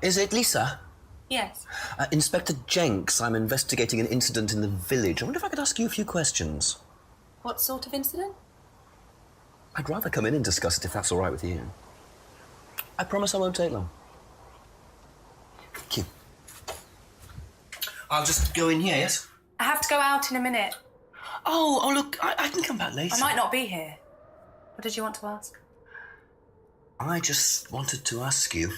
Is it Lisa? Yes. Inspector Jenks, I'm investigating an incident in the village. I wonder if I could ask you a few questions. What sort of incident? I'd rather come in and discuss it if that's all right with you. I promise I won't take long. Thank you. I'll just go in here, yes? I have to go out in a minute. Oh, look, I can come back later. I might not be here. What did you want to ask? I just wanted to ask you,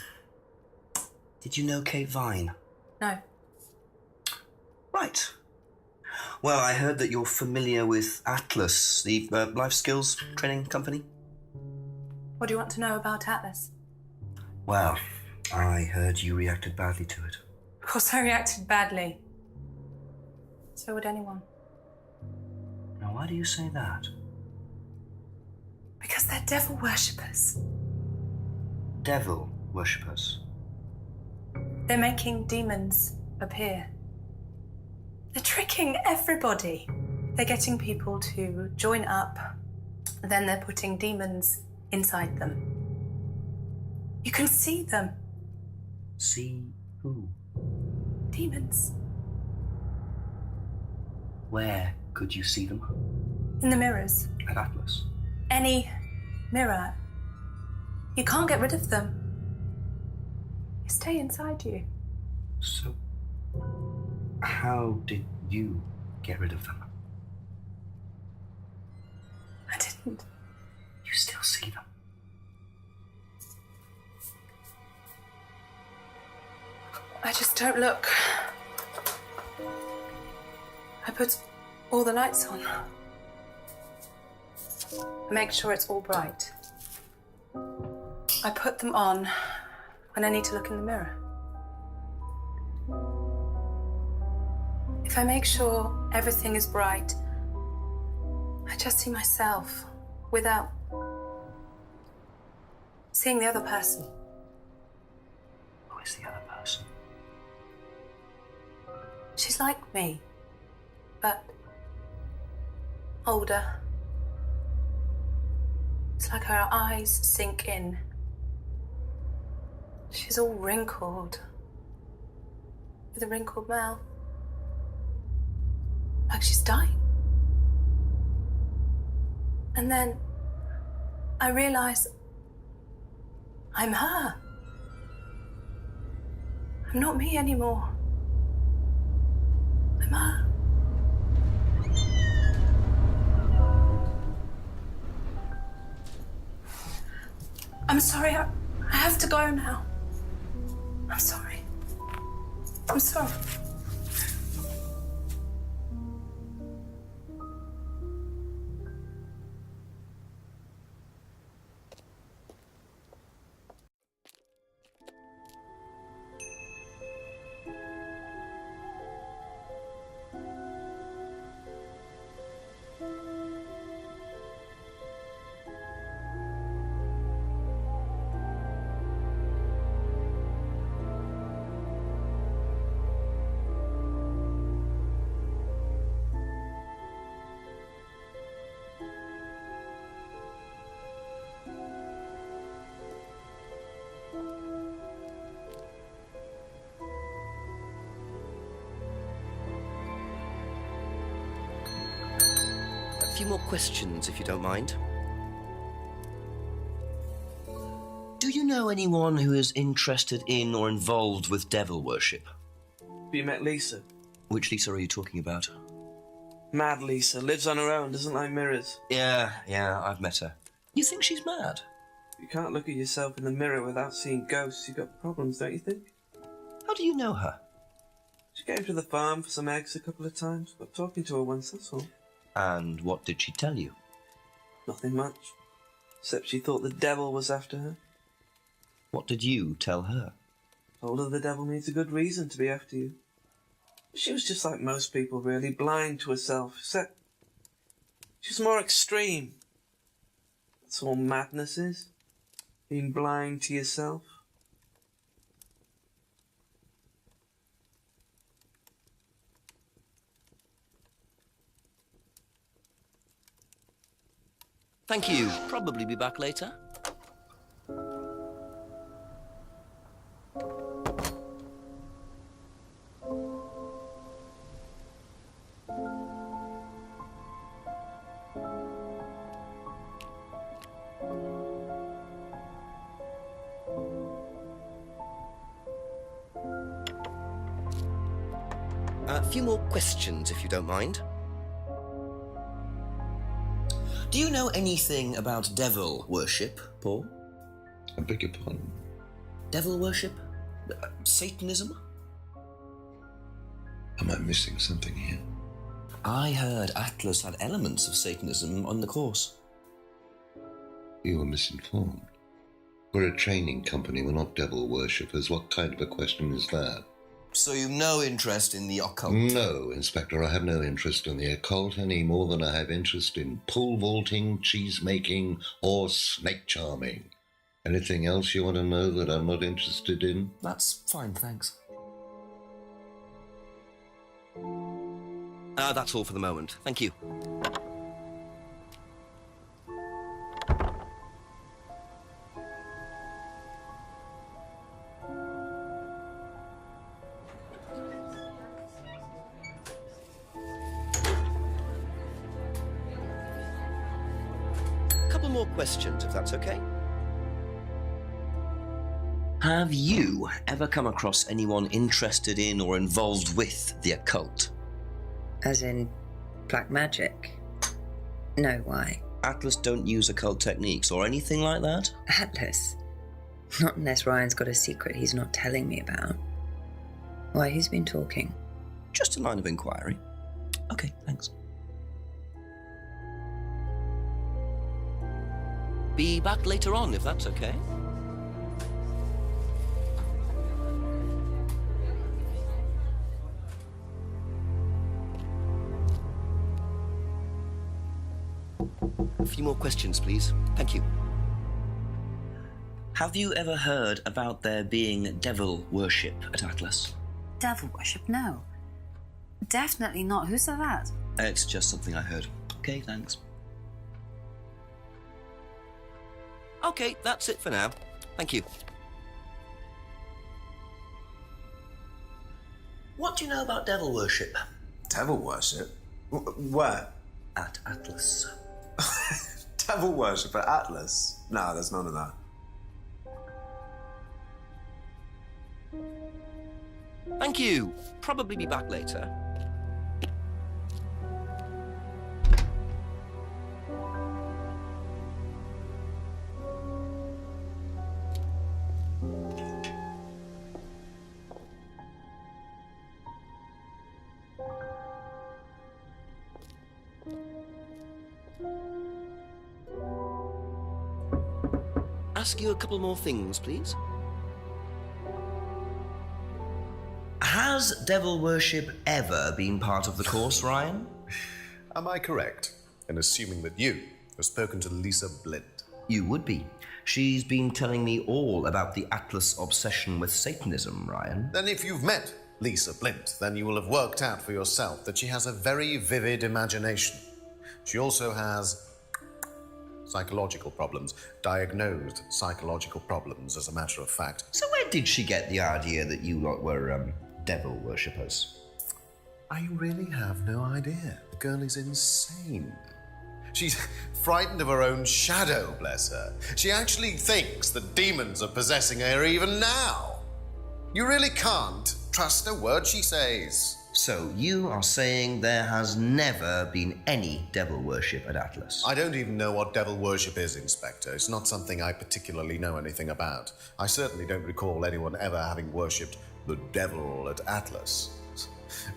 did you know Kate Vine? No. Right. Well, I heard that you're familiar with Atlas, the life skills training company. What do you want to know about Atlas? Well, I heard you reacted badly to it. Of course I reacted badly. So would anyone. Now, why do you say that? Because they're devil worshippers. Devil worshippers. They're making demons appear. They're tricking everybody. They're getting people to join up, then they're putting demons inside them. You can see them. See who? Demons. Where could you see them? In the mirrors. At Atlas. Any mirror. You can't get rid of them. They stay inside you. So, how did you get rid of them? I didn't. You still see them? I just don't look. I put all the lights on. I make sure it's all bright. I put them on when I need to look in the mirror. If I make sure everything is bright, I just see myself without seeing the other person. Who is the other person? She's like me, but older. It's like her eyes sink in. She's all wrinkled, with a wrinkled mouth. Like she's dying. And then I realise I'm her. I'm not me anymore. I'm her. I'm sorry, I have to go now. I'm sorry. I'm sorry. A few more questions, if you don't mind. Do you know anyone who is interested in or involved with devil worship? Have you met Lisa? Which Lisa are you talking about? Mad Lisa. Lives on her own, doesn't like mirrors. Yeah, I've met her. You think she's mad? You can't look at yourself in the mirror without seeing ghosts. You've got problems, don't you think? How do you know her? She came to the farm for some eggs a couple of times. Got talking to her once, that's all. And what did she tell you? Nothing much. Except she thought the devil was after her. What did you tell her? Told her the devil needs a good reason to be after you. She was just like most people, really, blind to herself, except she was more extreme. That's all madness is. Being blind to yourself. Thank you. Probably be back later. A few more questions, if you don't mind. Do you know anything about devil worship, Paul? I beg your pardon? Devil worship? Satanism? Am I missing something here? I heard Atlas had elements of Satanism on the course. You were misinformed. We're a training company, we're not devil worshippers. What kind of a question is that? So you've no interest in the occult? No, Inspector, I have no interest in the occult any more than I have interest in pole vaulting, cheese-making, or snake charming. Anything else you want to know that I'm not interested in? That's fine, thanks. That's all for the moment. Thank you. Couple more questions, if that's okay. Have you ever come across anyone interested in or involved with the occult? As in black magic? No, why? Atlas don't use occult techniques or anything like that? Atlas? Not unless Ryan's got a secret he's not telling me about. Why, who's been talking? Just a line of inquiry. Okay, thanks. Be back later on, if that's okay. A few more questions, please. Thank you. Have you ever heard about there being devil worship at Atlas? Devil worship? No. Definitely not. Who said that? It's just something I heard. Okay, thanks. Okay, that's it for now. Thank you. What do you know about devil worship? Devil worship? Where? At Atlas. Devil worship at Atlas? No, there's none of that. Thank you. Probably be back later. Ask you a couple more things, please. Has devil worship ever been part of the course, Ryan? Am I correct in assuming that you have spoken to Lisa Blint? You would be. She's been telling me all about the Atlas obsession with Satanism, Ryan. Then if you've met Lisa Blint, then you will have worked out for yourself that she has a very vivid imagination. She also has psychological problems, diagnosed psychological problems, as a matter of fact. So where did she get the idea that you lot were, devil worshippers? I really have no idea. The girl is insane. She's frightened of her own shadow, bless her. She actually thinks that demons are possessing her even now. You really can't trust a word she says. So you are saying there has never been any devil worship at Atlas? I don't even know what devil worship is, Inspector. It's not something I particularly know anything about. I certainly don't recall anyone ever having worshipped the devil at Atlas.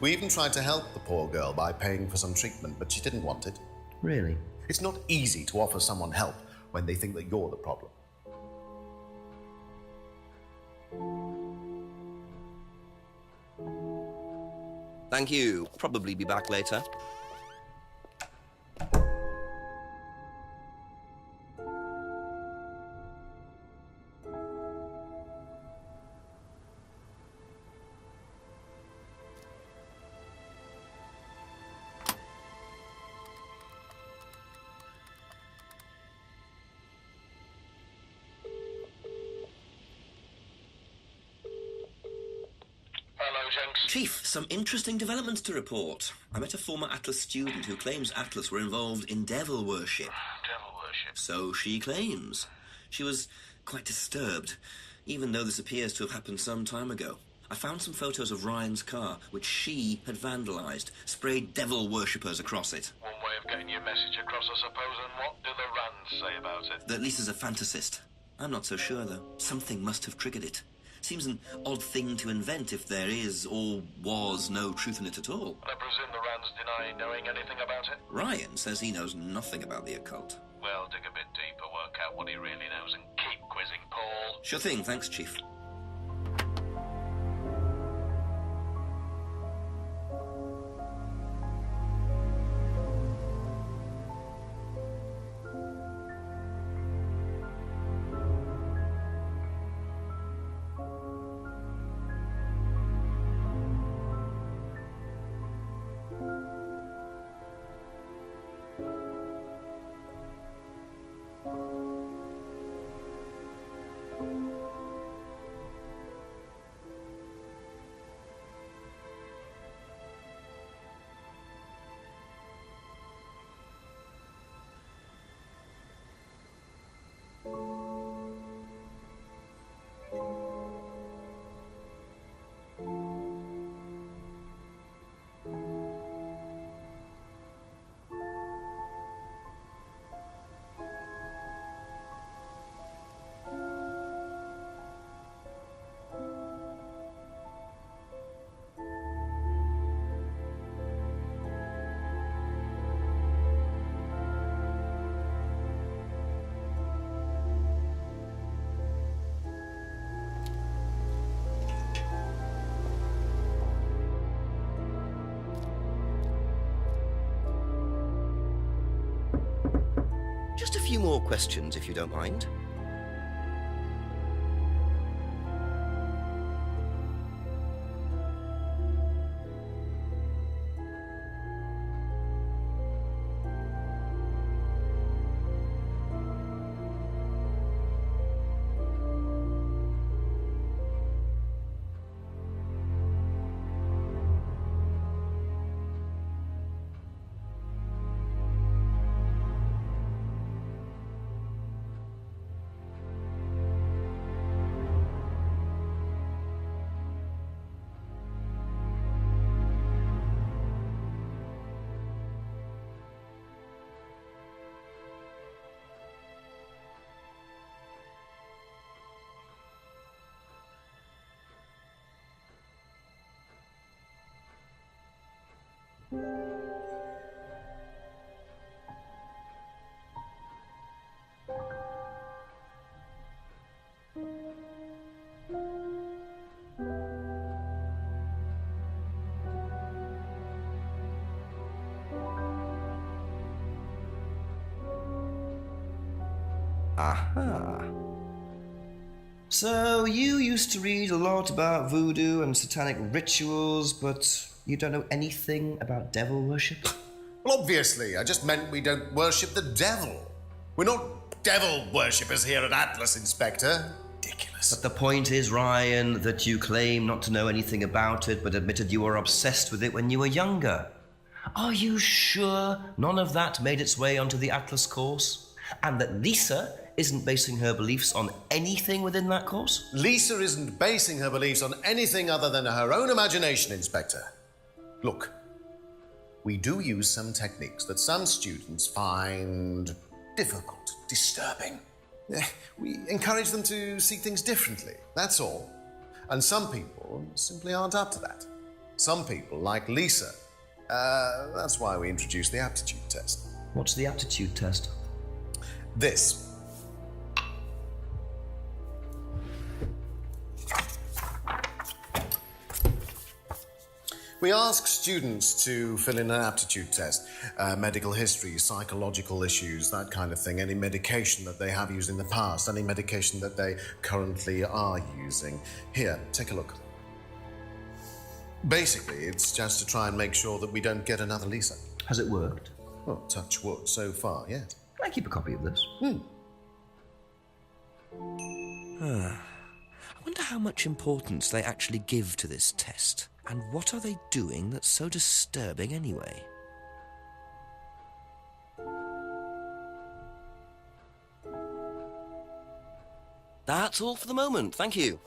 We even tried to help the poor girl by paying for some treatment, but she didn't want it. Really? It's not easy to offer someone help when they think that you're the problem. Thank you. Probably be back later. Chief, some interesting developments to report. I met a former Atlas student who claims Atlas were involved in devil worship. Devil worship? So she claims. She was quite disturbed, even though this appears to have happened some time ago. I found some photos of Ryan's car, which she had vandalised, sprayed devil worshippers across it. One way of getting your message across, I suppose, and what do the Rands say about it? That Lisa's a fantasist. I'm not so sure, though. Something must have triggered it. Seems an odd thing to invent if there is, or was, no truth in it at all. And I presume the Rands deny knowing anything about it? Ryan says he knows nothing about the occult. Well, dig a bit deeper, work out what he really knows, and keep quizzing Paul. Sure thing, thanks, Chief. Just a few more questions, if you don't mind. Aha. So you used to read a lot about voodoo and satanic rituals, but you don't know anything about devil worship? Well, obviously, I just meant we don't worship the devil. We're not devil worshippers here at Atlas, Inspector. Ridiculous. But the point is, Ryan, that you claim not to know anything about it, but admitted you were obsessed with it when you were younger. Are you sure none of that made its way onto the Atlas course? And that Lisa isn't basing her beliefs on anything within that course? Lisa isn't basing her beliefs on anything other than her own imagination, Inspector. Look, we do use some techniques that some students find difficult, disturbing. We encourage them to see things differently, that's all. And some people simply aren't up to that. Some people, like Lisa, that's why we introduced the aptitude test. What's the aptitude test? This. We ask students to fill in an aptitude test, medical history, psychological issues, that kind of thing, any medication that they have used in the past, any medication that they currently are using. Here, take a look. Basically, it's just to try and make sure that we don't get another Lisa. Has it worked? Well, touch wood, so far, yes. Can I keep a copy of this? I wonder how much importance they actually give to this test. And what are they doing that's so disturbing anyway? That's all for the moment, thank you.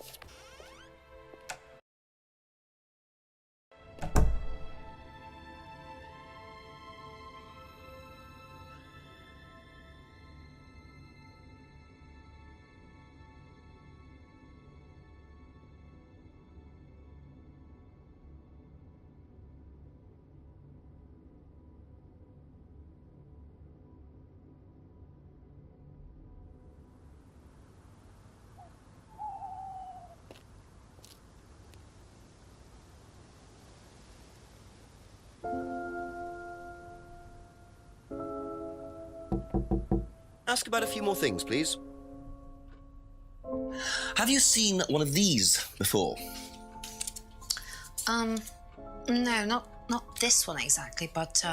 ask about a few more things, please. Have you seen one of these before? No, not this one exactly, but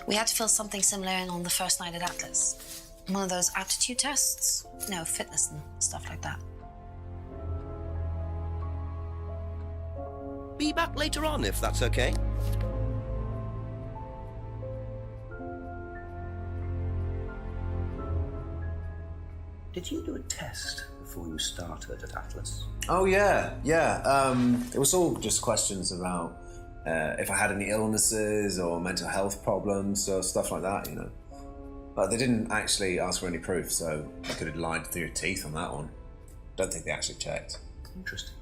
we had to fill something similar in on the first night at Atlas. One of those aptitude tests? No, fitness and stuff like that. Be back later on, if that's okay. Did you do a test before you started at Atlas? Oh, yeah. It was all just questions about if I had any illnesses or mental health problems or stuff like that, you know. But they didn't actually ask for any proof, so you could have lied through your teeth on that one. Don't think they actually checked. Interesting.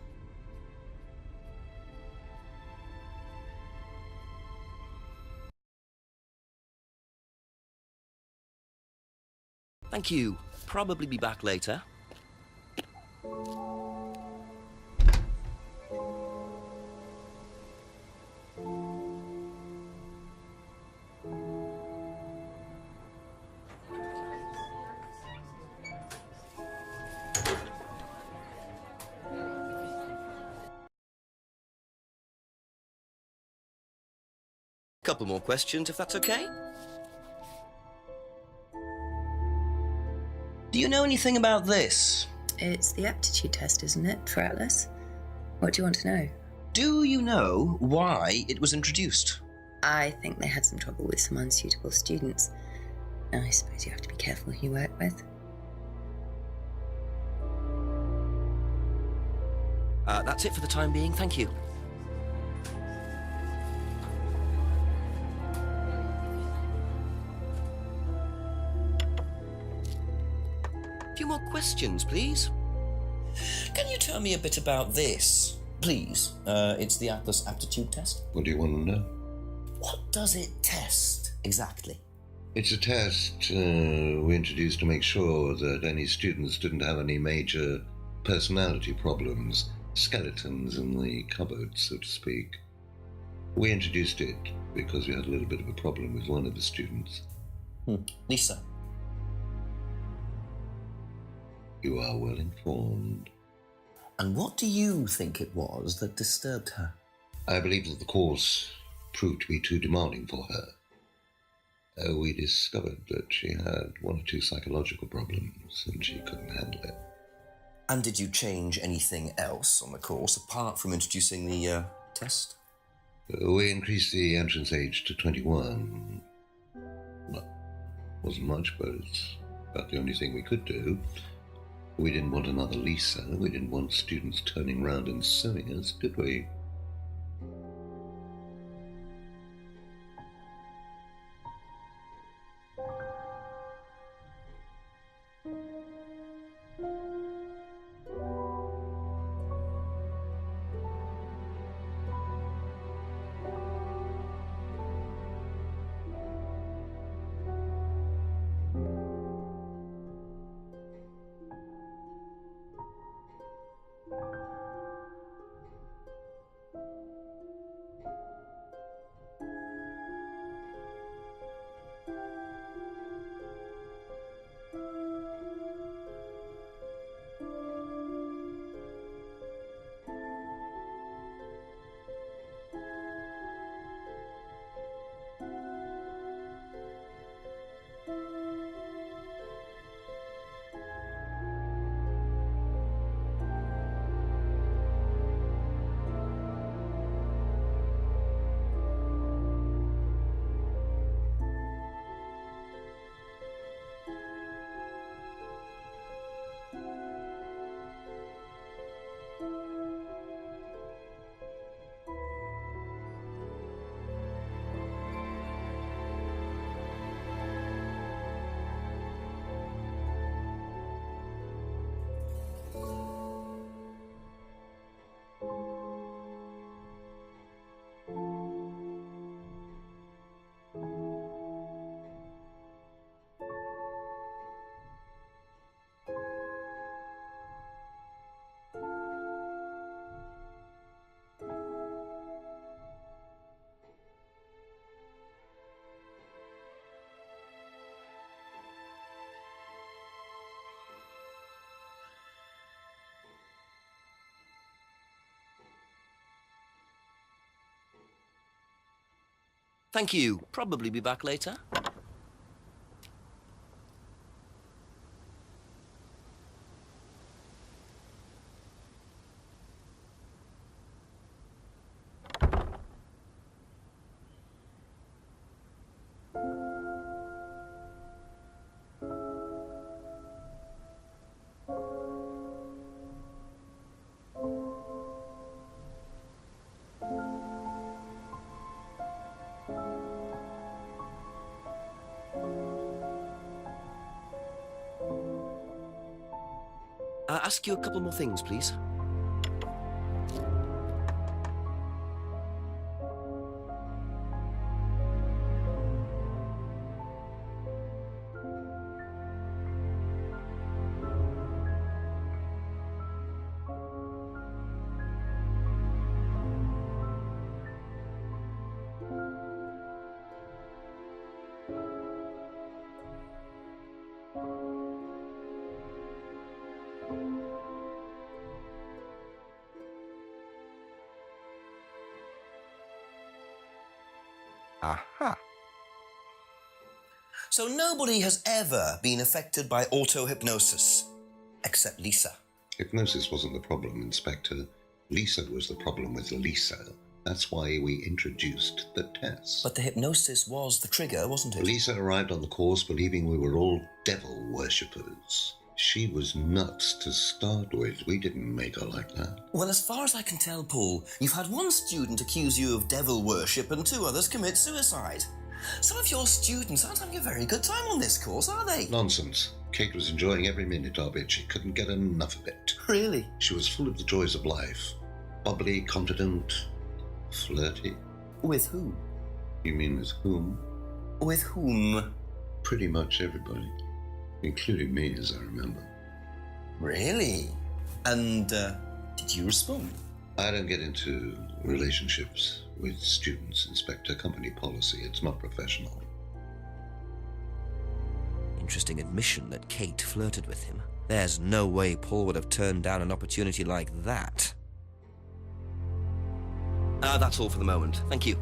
Thank you. Probably be back later. Couple more questions, if that's okay. Do you know anything about this? It's the aptitude test, isn't it, for Atlas? What do you want to know? Do you know why it was introduced? I think they had some trouble with some unsuitable students. I suppose you have to be careful who you work with. That's it for the time being, thank you. A few more questions, please. Can you tell me a bit about this, please? It's the Atlas aptitude test. What do you want to know? What does it test, exactly? It's a test we introduced to make sure that any students didn't have any major personality problems, skeletons in the cupboard, so to speak. We introduced it because we had a little bit of a problem with one of the students. Lisa. You are well informed. And what do you think it was that disturbed her? I believe that the course proved to be too demanding for her. We discovered that she had one or two psychological problems and she couldn't handle it. And did you change anything else on the course apart from introducing the test? We increased the entrance age to 21. Well, wasn't much, but it's about the only thing we could do. We didn't want another Lisa. We didn't want students turning round and suing us, did we? Thank you. Probably be back later. Ask you a couple more things, please. Aha. So nobody has ever been affected by auto-hypnosis, except Lisa. Hypnosis wasn't the problem, Inspector. Lisa was the problem with Lisa. That's why we introduced the test. But the hypnosis was the trigger, wasn't it? Lisa arrived on the course believing we were all devil worshippers. She was nuts to start with. We didn't make her like that. Well, as far as I can tell, Paul, you've had one student accuse you of devil worship and 2 others commit suicide. Some of your students aren't having a very good time on this course, are they? Nonsense. Kate was enjoying every minute of it. She couldn't get enough of it. Really? She was full of the joys of life. Bubbly, confident, flirty. With who? You mean with whom? With whom? Pretty much everybody. Including me, as I remember. Really? And, did you respond? I don't get into relationships with students, Inspector. Company policy. It's not professional. Interesting admission that Kate flirted with him. There's no way Paul would have turned down an opportunity like that. That's all for the moment. Thank you.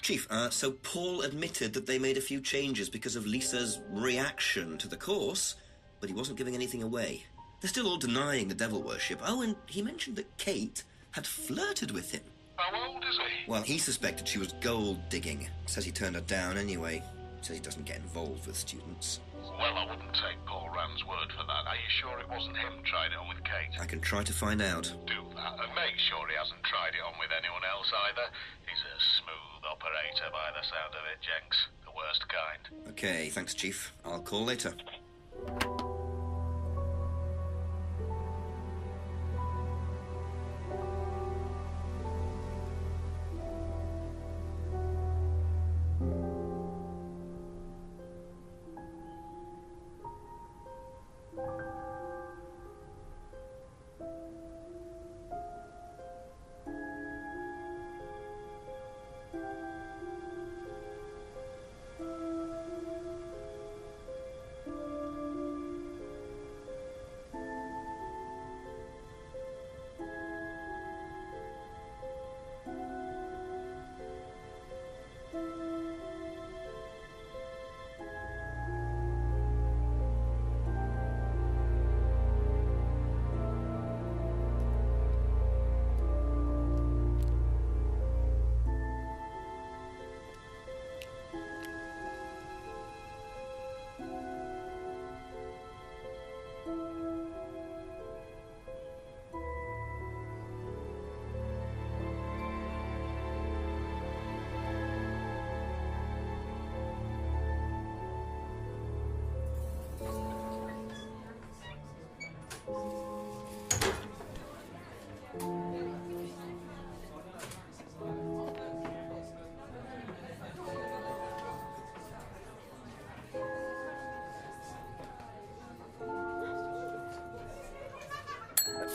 Chief, so Paul admitted that they made a few changes because of Lisa's reaction to the course, but he wasn't giving anything away. They're still all denying the devil worship. Oh, and he mentioned that Kate had flirted with him. How old is he? Well, he suspected she was gold digging. Says he turned her down anyway. Says he doesn't get involved with students. Well, I wouldn't take Paul Rand's word for that. Are you sure it wasn't him trying it on with Kate? I can try to find out. Do that, and make sure he hasn't tried it on with anyone else either. He's a smooth operator by the sound of it, Jenks. The worst kind. Okay, thanks, Chief. I'll call later.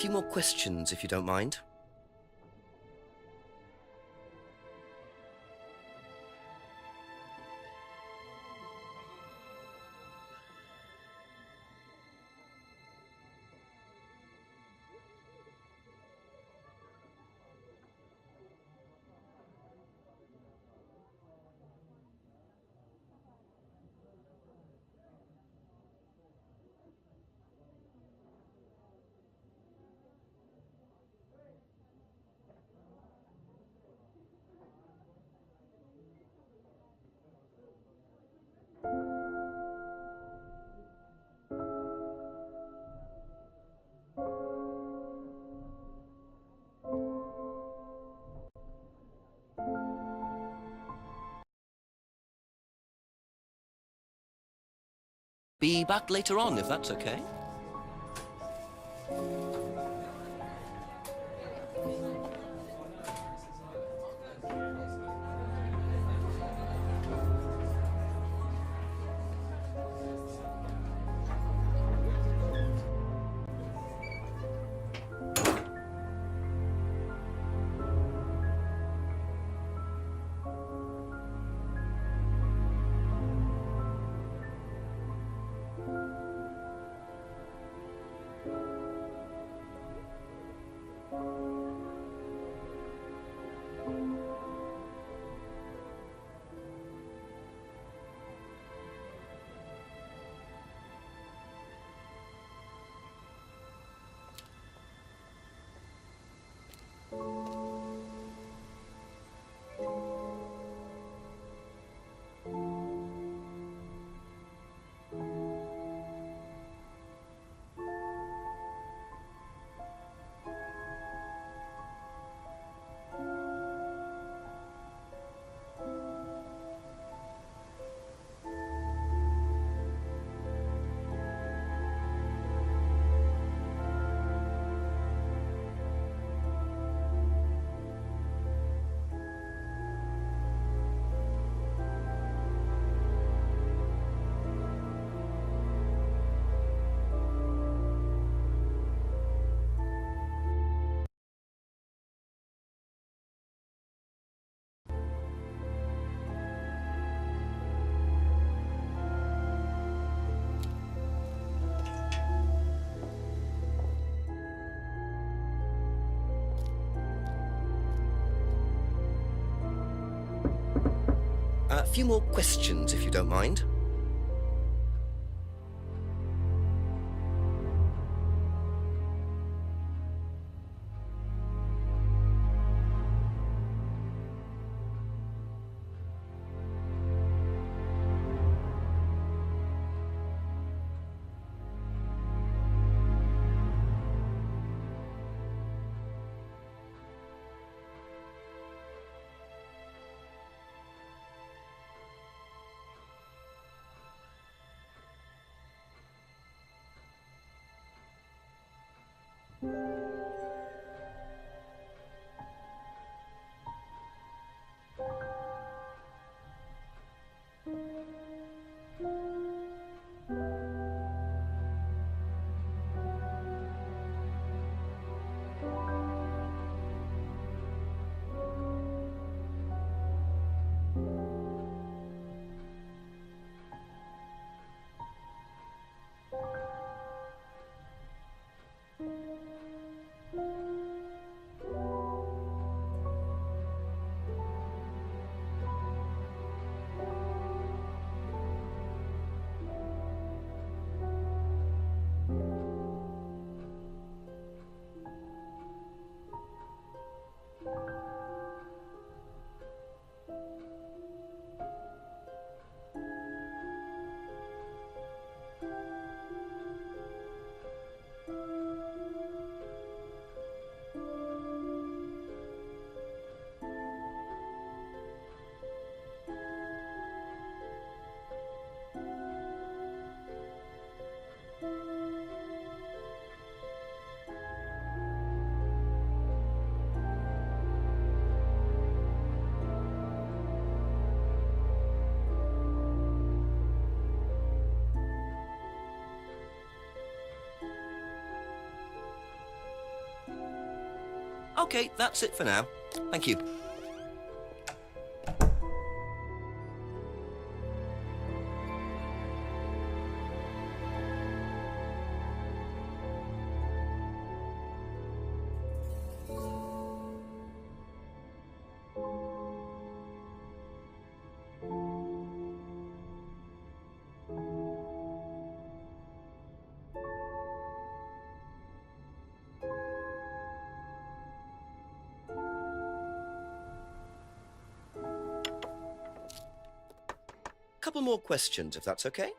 A few more questions, if you don't mind. Be back later on, if that's okay. A few more questions, if you don't mind. OK, that's it for now. Thank you. Couple more questions, if that's okay.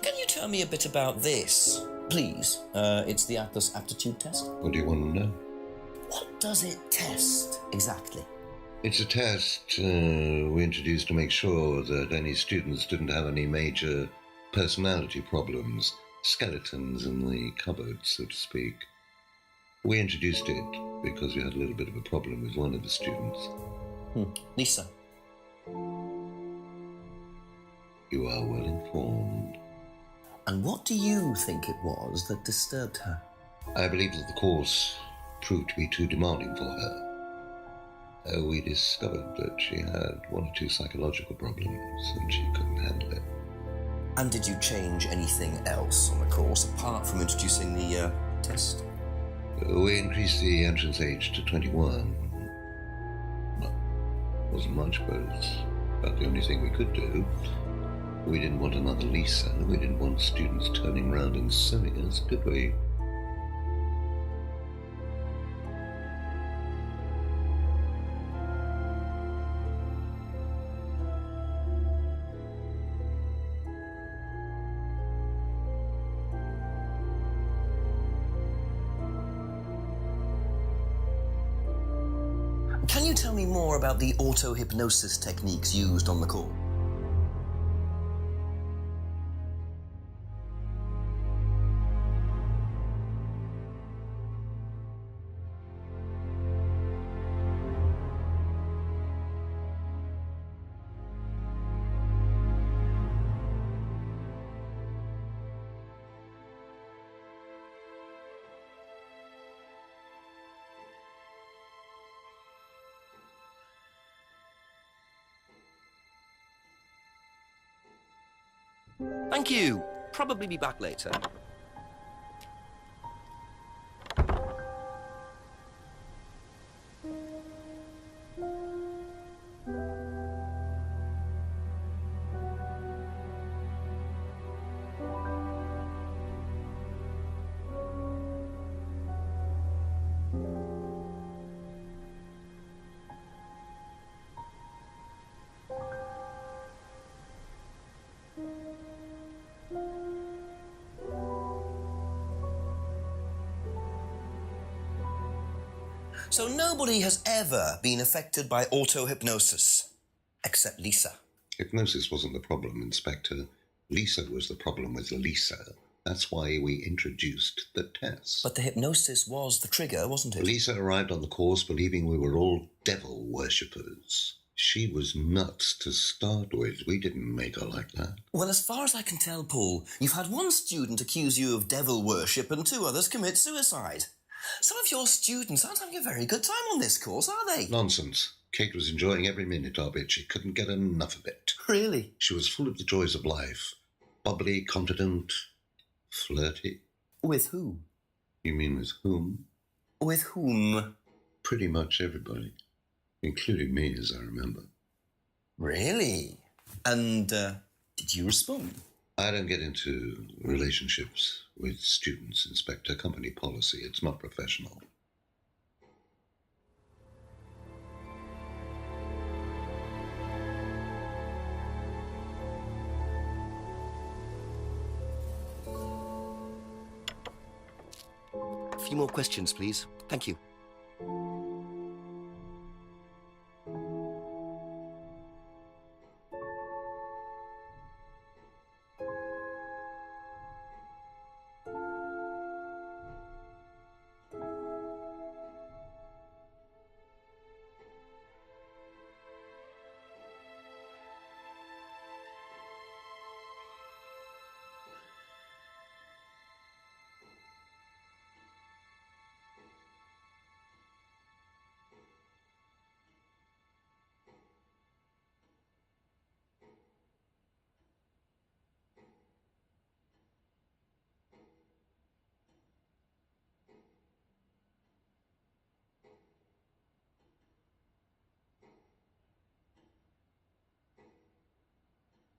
Can you tell me a bit about this, please? It's the Atlas aptitude test. What do you want to know? What does it test, exactly? It's a test we introduced to make sure that any students didn't have any major personality problems, skeletons in the cupboard, so to speak. We introduced it because we had a little bit of a problem with one of the students. Lisa. You are well informed. And what do you think it was that disturbed her? I believe that the course proved to be too demanding for her. We discovered that she had one or two psychological problems and she couldn't handle it. And did you change anything else on the course apart from introducing the test? We increased the entrance age to 21. Well, wasn't much, but it's about the only thing we could do. We didn't want another Lisa. We didn't want students turning around and suing us, did we? Can you tell me more about the auto-hypnosis techniques used on the call? Thank you. Probably be back later. So nobody has ever been affected by auto-hypnosis, except Lisa. Hypnosis wasn't the problem, Inspector. Lisa was the problem with Lisa. That's why we introduced the test. But the hypnosis was the trigger, wasn't it? Lisa arrived on the course believing we were all devil worshippers. She was nuts to start with. We didn't make her like that. Well, as far as I can tell, Paul, you've had one student accuse you of devil worship and two others commit suicide. Some of your students aren't having a very good time on this course, are they? Nonsense. Kate was enjoying every minute of it. She couldn't get enough of it. Really? She was full of the joys of life. Bubbly, confident, flirty. With who? You mean with whom? With whom? Pretty much everybody, including me, as I remember. Really? And did you respond? I don't get into relationships with students, Inspector. Company policy. It's not professional. A few more questions, please. Thank you.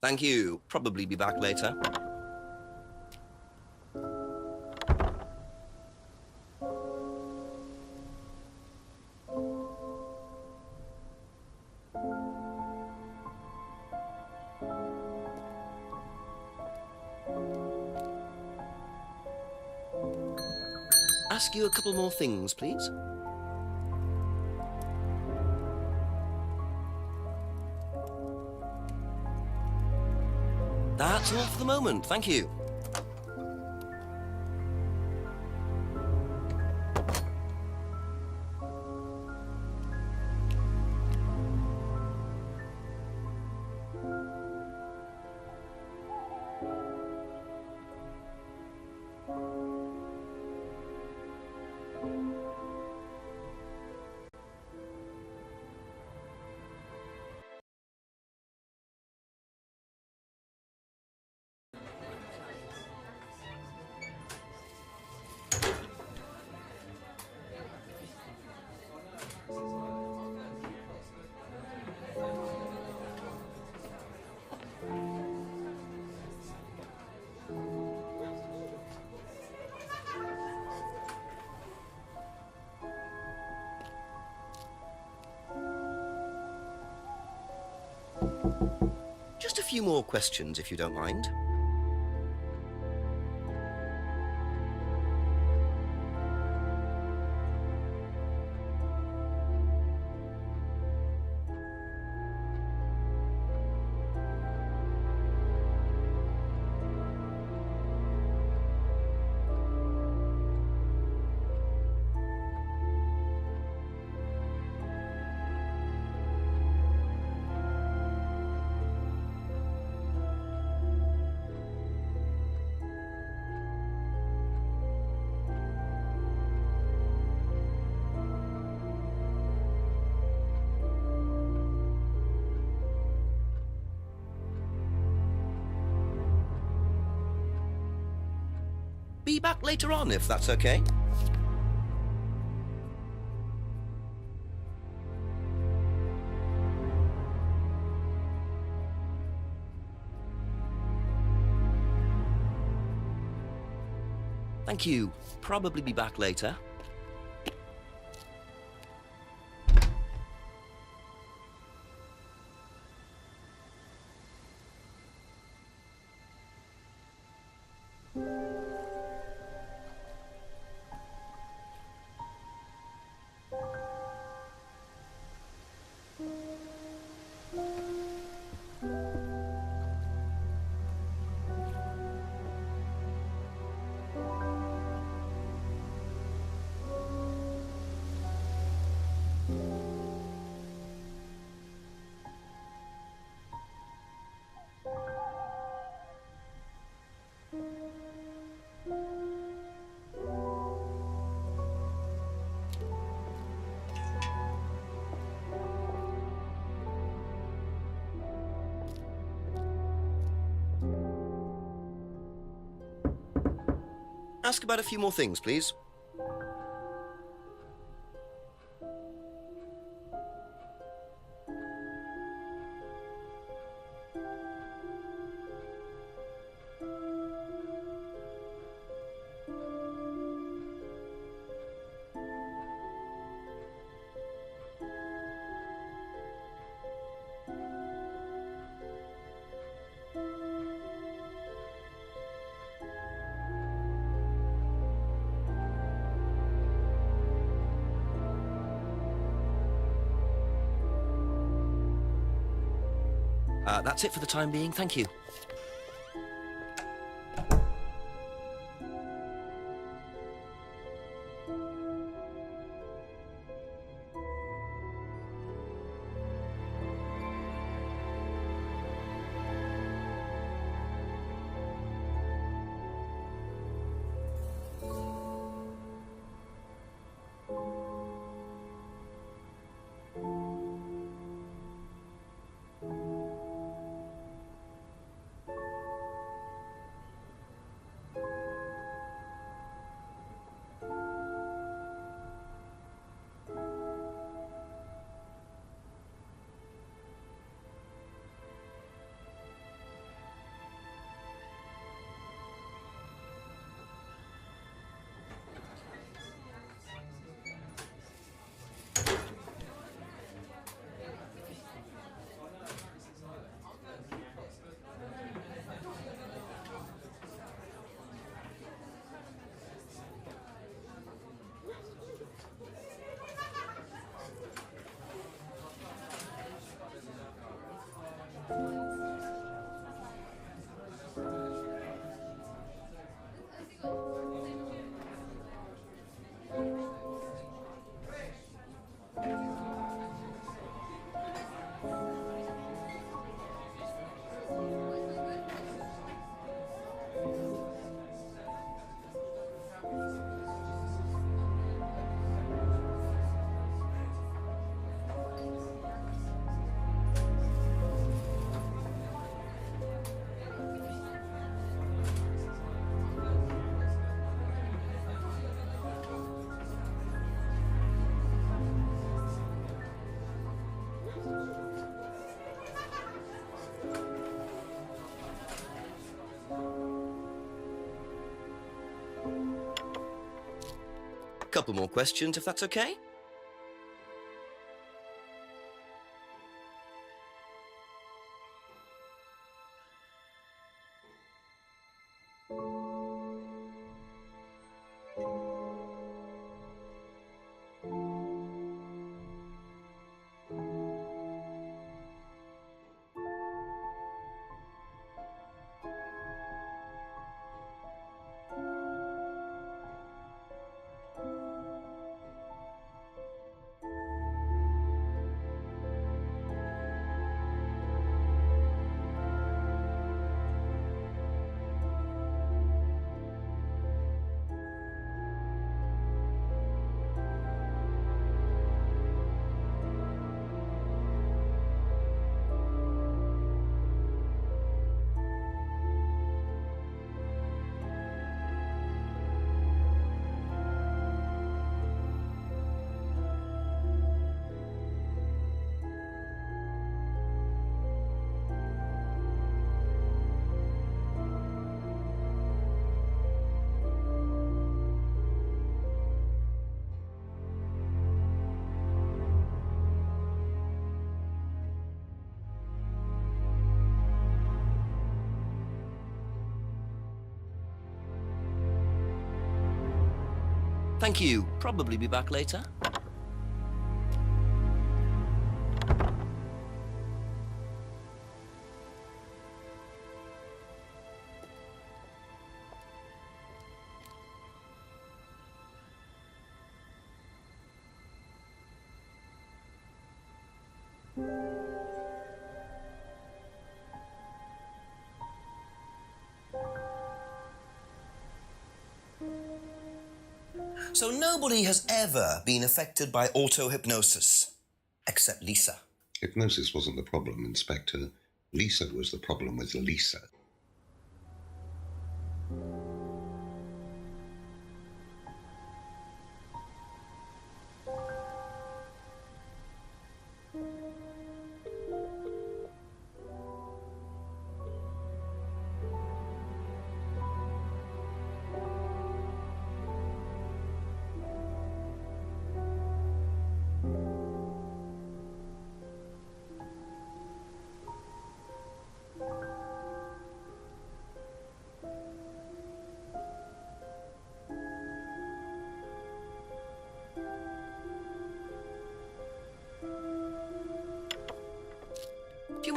Thank you. Probably be back later. Ask you a couple more things, please. That's all for the moment. Thank you. Just a few more questions, if you don't mind. Be back later on, if that's okay. Thank you. Probably be back later. ask about a few more things, please? That's it for the time being, thank you. Couple more questions, if that's okay? Thank you. Probably be back later. So nobody has ever been affected by auto-hypnosis, except Lisa. Hypnosis wasn't the problem, Inspector. Lisa was the problem with Lisa.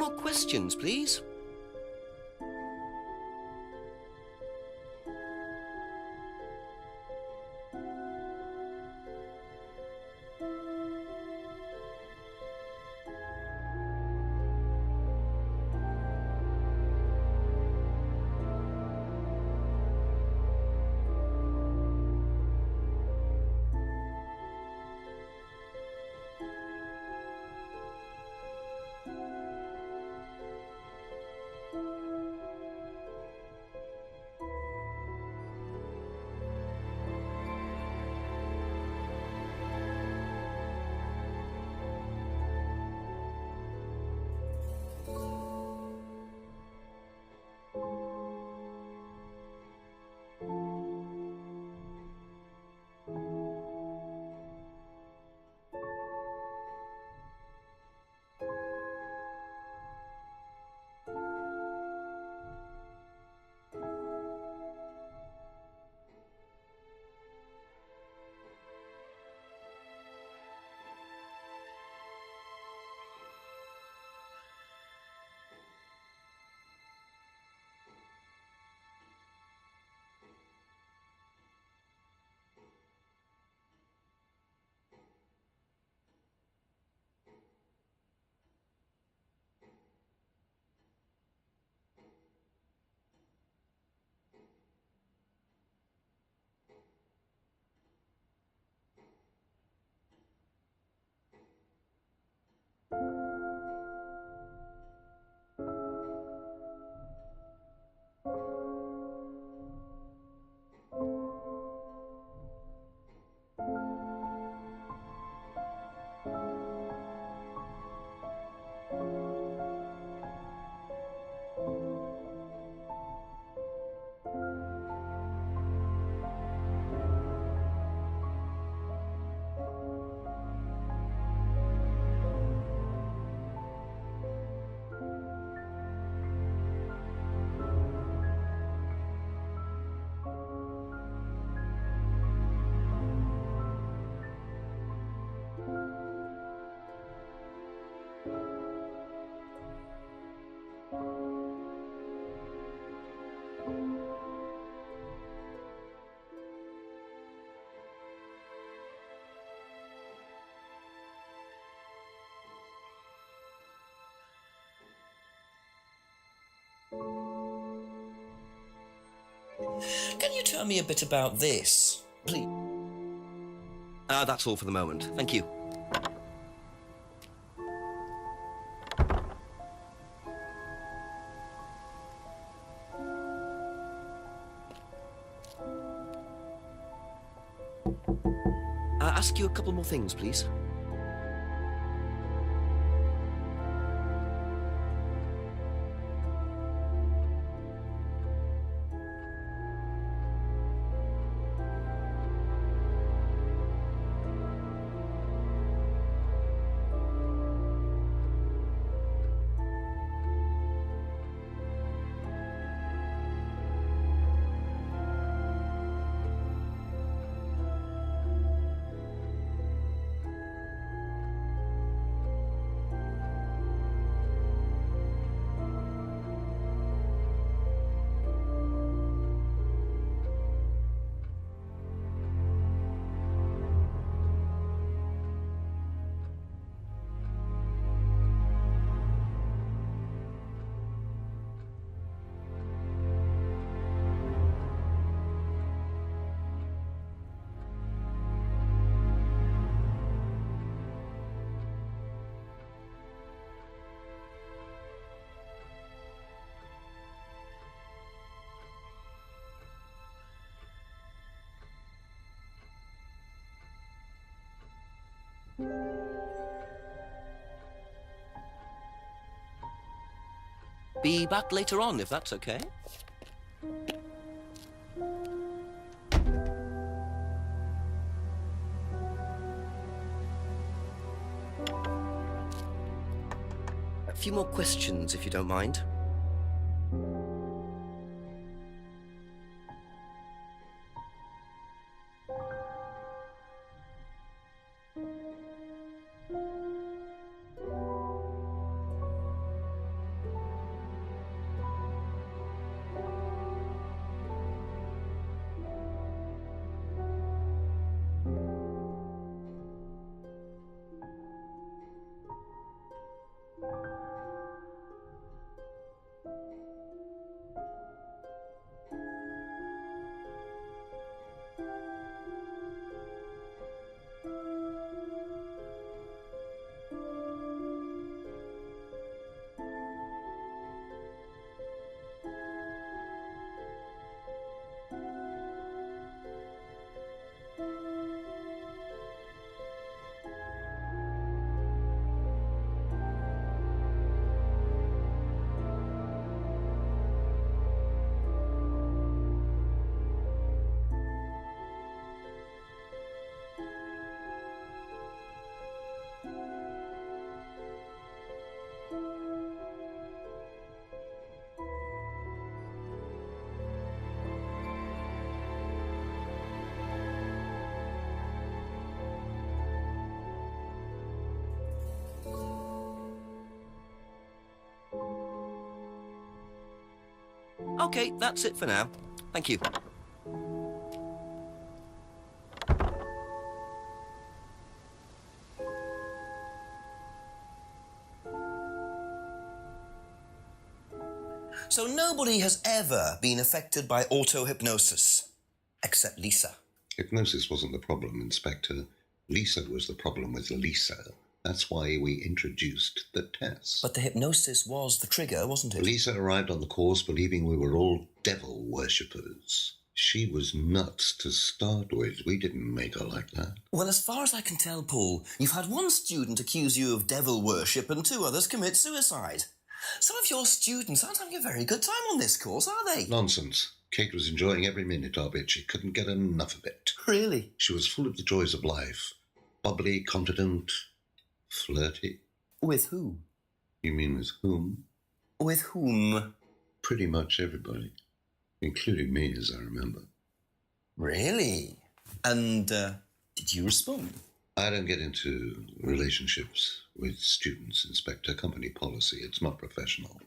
more questions, please. Can you tell me a bit about this, please? That's all for the moment. Thank you. Ask you a couple more things, please. Be back later on, if that's okay. A few more questions, if you don't mind. Okay, that's it for now. Thank you. So nobody has ever been affected by auto-hypnosis, except Lisa. Hypnosis wasn't the problem, Inspector. Lisa was the problem with Lisa. That's why we introduced the test. But the hypnosis was the trigger, wasn't it? Lisa arrived on the course believing we were all devil worshippers. She was nuts to start with. We didn't make her like that. Well, as far as I can tell, Paul, you've had one student accuse you of devil worship and 2 others commit suicide. Some of your students aren't having a very good time on this course, are they? Nonsense. Kate was enjoying every minute of it. She couldn't get enough of it. Really? She was full of the joys of life. Bubbly, confident, flirty. With who? You mean with whom? With whom? Pretty much everybody. Including me, as I remember. Really? And, did you respond? I don't get into relationships with students, Inspector. Company policy. It's not professional.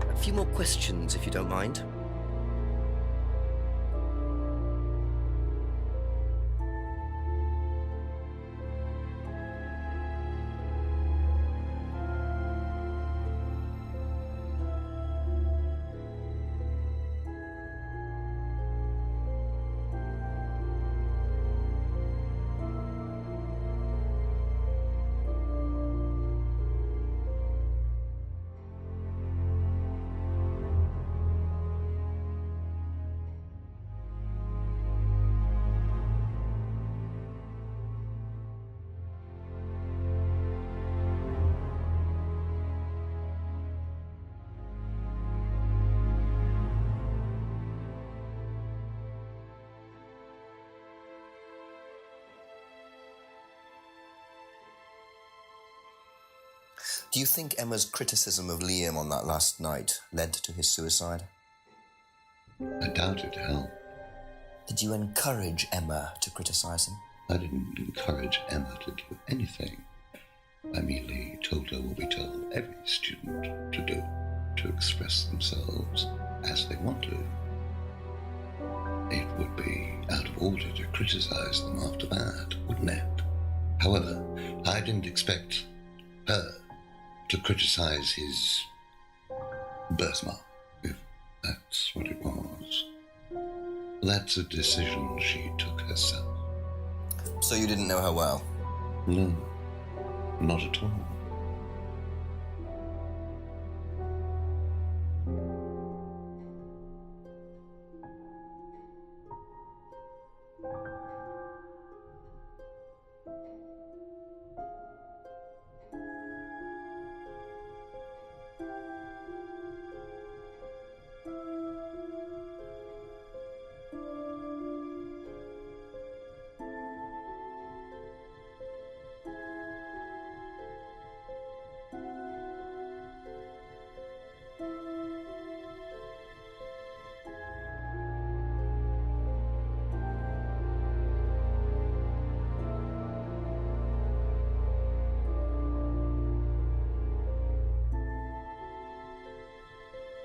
A few more questions, if you don't mind. Do you think Emma's criticism of Liam on that last night led to his suicide? I doubt it, Hal. Did you encourage Emma to criticize him? I didn't encourage Emma to do anything. I merely told her what we tell every student to do, to express themselves as they want to. It would be out of order to criticize them after that, wouldn't it? However, I didn't expect her to criticize his birthmark, if that's what it was. That's a decision she took herself. So you didn't know her well? No, not at all.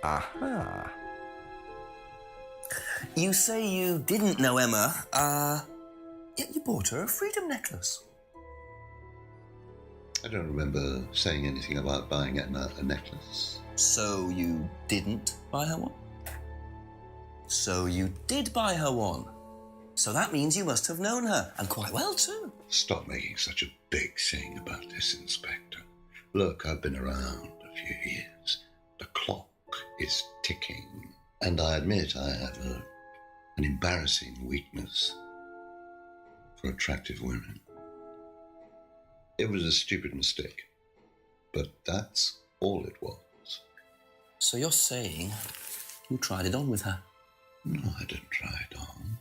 Aha. You say you didn't know Emma, yet you bought her a freedom necklace. I don't remember saying anything about buying Emma a necklace. So you didn't buy her one? So you did buy her one. So that means you must have known her, and quite well too. Stop making such a big thing about this, Inspector. Look, I've been around a few years. The clock is ticking, and I admit I have an embarrassing weakness for attractive women. It was a stupid mistake, but that's all it was. So you're saying you tried it on with her? No, I didn't try it on.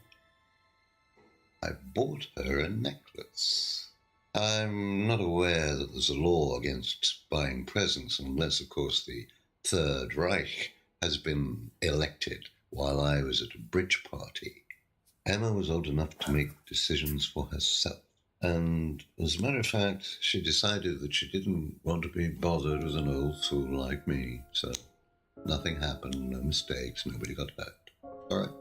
I bought her a necklace. I'm not aware that there's a law against buying presents unless, of course, the Third Reich has been elected while I was at a bridge party. Emma was old enough to make decisions for herself. And as a matter of fact, she decided that she didn't want to be bothered with an old fool like me. So nothing happened, no mistakes, nobody got hurt. All right.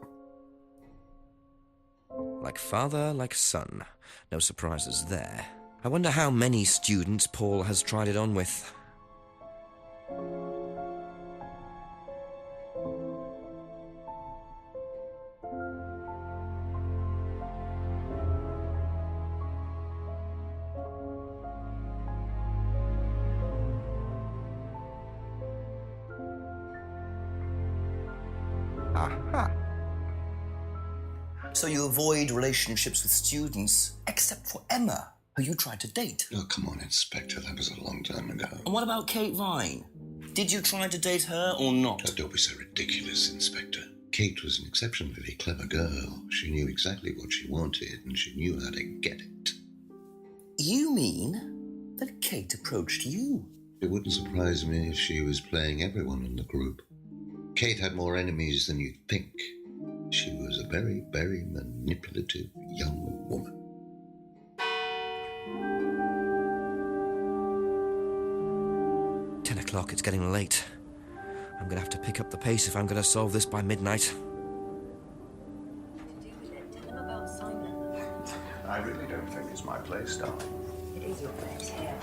Like father, like son. No surprises there. I wonder how many students Paul has tried it on with. Aha. So you avoid relationships with students, except for Emma, who you tried to date. Oh, come on, Inspector, that was a long time ago. And what about Kate Vine? Did you try to date her or not? Oh, don't be so ridiculous, Inspector. Kate was an exceptionally clever girl. She knew exactly what she wanted, and she knew how to get it. You mean that Kate approached you? It wouldn't surprise me if she was playing everyone in the group. Kate had more enemies than you'd think. She was a very, very manipulative young woman. O'clock, it's getting late. I'm gonna have to pick up the pace if I'm gonna solve this by midnight. I really don't think it's my place, darling. It is your place here.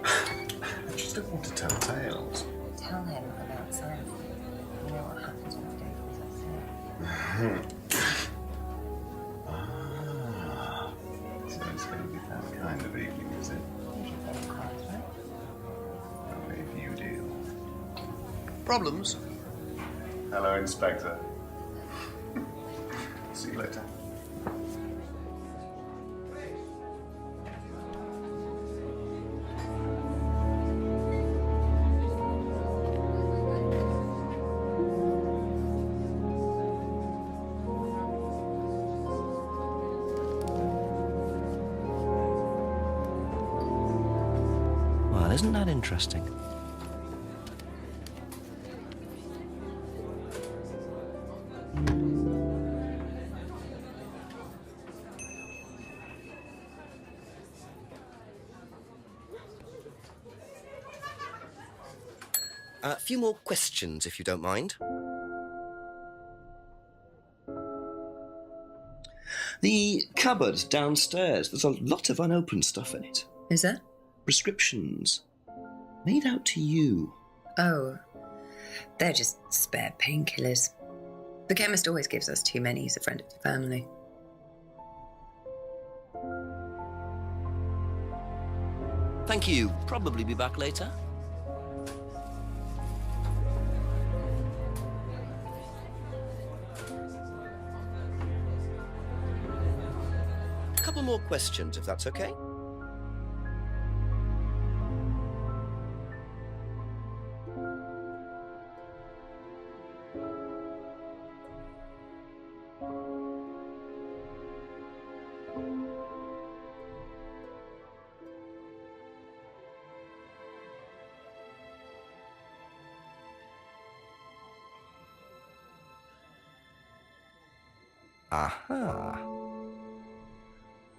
I just don't want to tell tales. Tell him about Simon. You know what happens when the day is So it's going to be that kind of evening, is it? If you deal. Problems? Hello, Inspector. See you later. Well, isn't that interesting? A few more questions, if you don't mind. The cupboard downstairs, there's a lot of unopened stuff in it. Is there? Prescriptions. Made out to you. Oh, they're just spare painkillers. The chemist always gives us too many. He's a friend of the family. Thank you. Probably be back later. A couple more questions, if that's okay. Aha.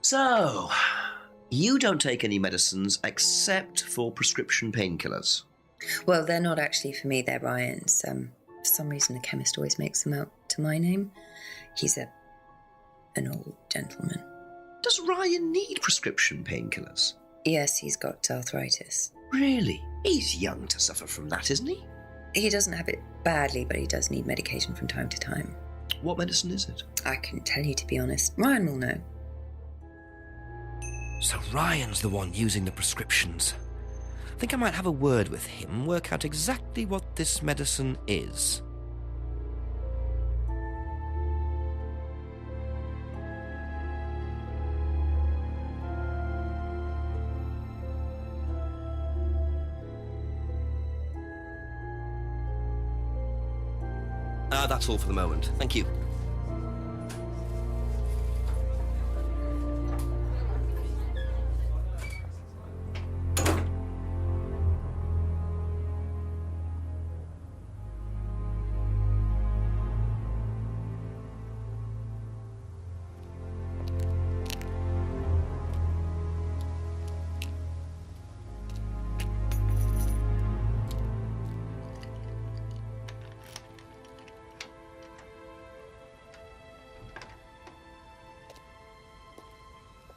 So, you don't take any medicines except for prescription painkillers. Well, they're not actually for me, they're Ryan's. For some reason, the chemist always makes them out to my name. He's an old gentleman. Does Ryan need prescription painkillers? Yes, he's got arthritis. Really? He's young to suffer from that, isn't he? He doesn't have it badly, but he does need medication from time to time. What medicine is it? I couldn't tell you, to be honest. Ryan will know. So Ryan's the one using the prescriptions. I think I might have a word with him, work out exactly what this medicine is. That's all for the moment. Thank you.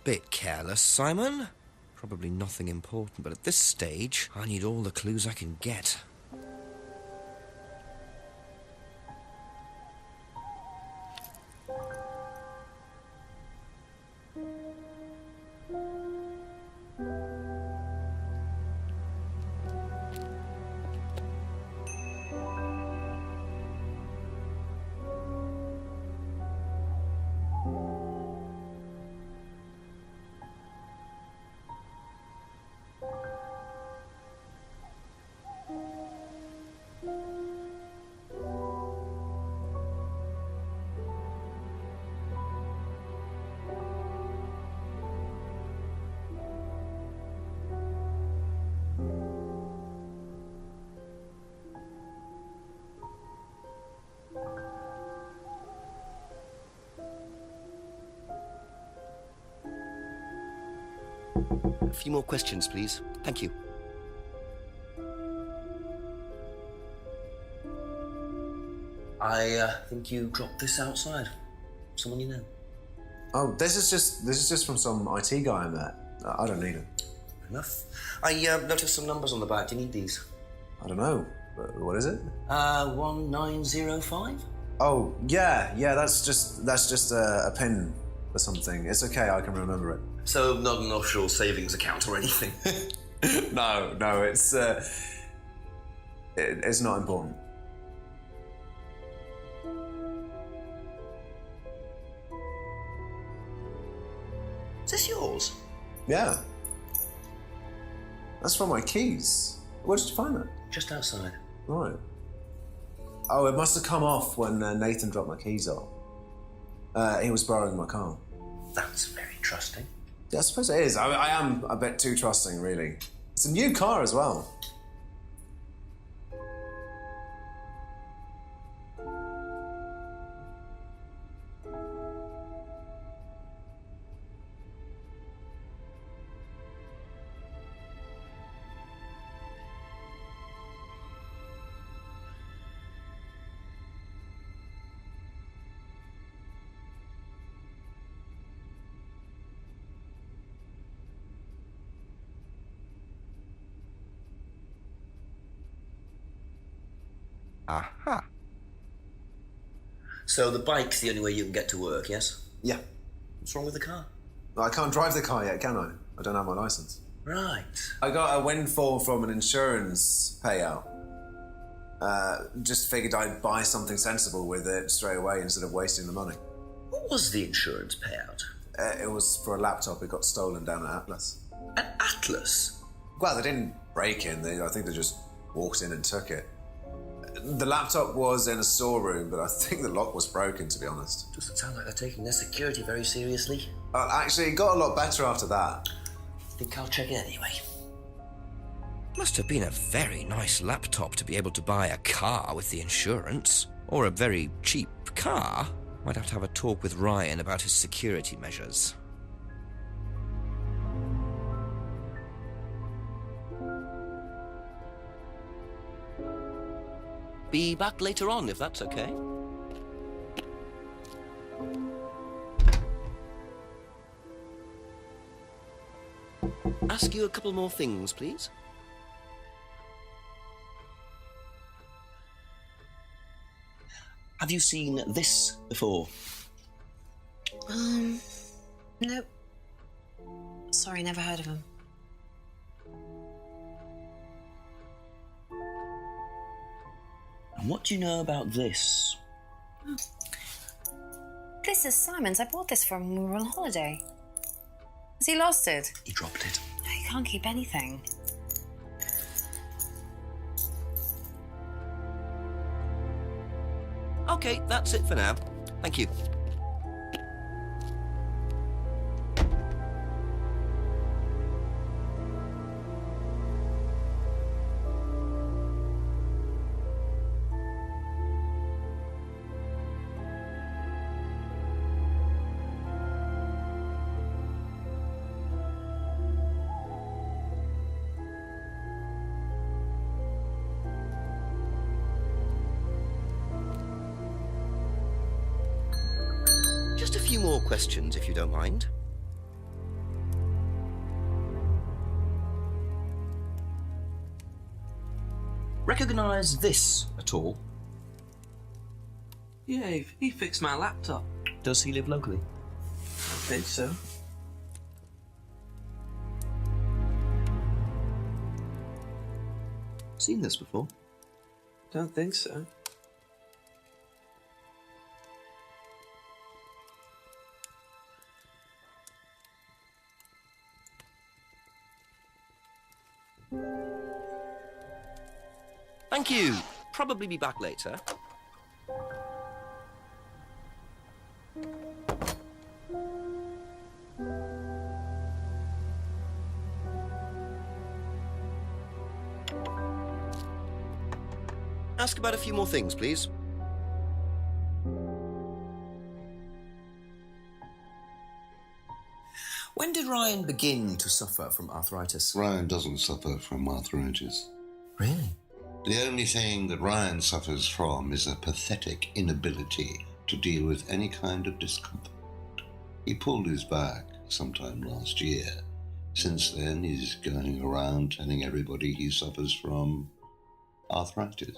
Bit careless, Simon. Probably nothing important, but at this stage, I need all the clues I can get. A few more questions, please. Thank you. I think you dropped this outside. Someone you know. Oh, this is just from some IT guy I met. I don't need it. Fair enough. I noticed some numbers on the back. Do you need these? I don't know. What is it? 1905? Oh, yeah. That's just a pin or something. It's okay. I can remember it. So not an offshore savings account or anything? No. It's not important. Is this yours? Yeah. That's from my keys. Where did you find that? Just outside. Right. Oh, it must have come off when Nathan dropped my keys off. He was borrowing my car. That's very trusting. Yeah, I suppose it is. I am a bit too trusting, really. It's a new car as well. Aha. So the bike's the only way you can get to work, yes? Yeah. What's wrong with the car? I can't drive the car yet, can I? I don't have my license. Right. I got a windfall from an insurance payout. Just figured I'd buy something sensible with it straight away instead of wasting the money. What was the insurance payout? It was for a laptop. It got stolen down at Atlas. At Atlas? Well, they didn't break in. I think they just walked in and took it. The laptop was in a storeroom, but I think the lock was broken, to be honest. Doesn't sound like they're taking their security very seriously. Actually, it got a lot better after that. I think I'll check it anyway. Must have been a very nice laptop to be able to buy a car with the insurance. Or a very cheap car. Might have to have a talk with Ryan about his security measures. Be back later on, if that's okay. Ask you a couple more things, please. Have you seen this before? Nope. Sorry, never heard of him. And what do you know about this? This is Simon's. I bought this for him when we were on holiday. Has he lost it? He dropped it. He can't keep anything. Okay, that's it for now. Thank you. Just a few more questions, if you don't mind. Recognise this at all? Yeah, he fixed my laptop. Does he live locally? I think so. Seen this before? Don't think so. Thank you. Probably be back later. Ask about a few more things, please. When did Ryan begin to suffer from arthritis? Ryan doesn't suffer from arthritis. Really? The only thing that Ryan suffers from is a pathetic inability to deal with any kind of discomfort. He pulled his back sometime last year. Since then, he's going around telling everybody he suffers from arthritis.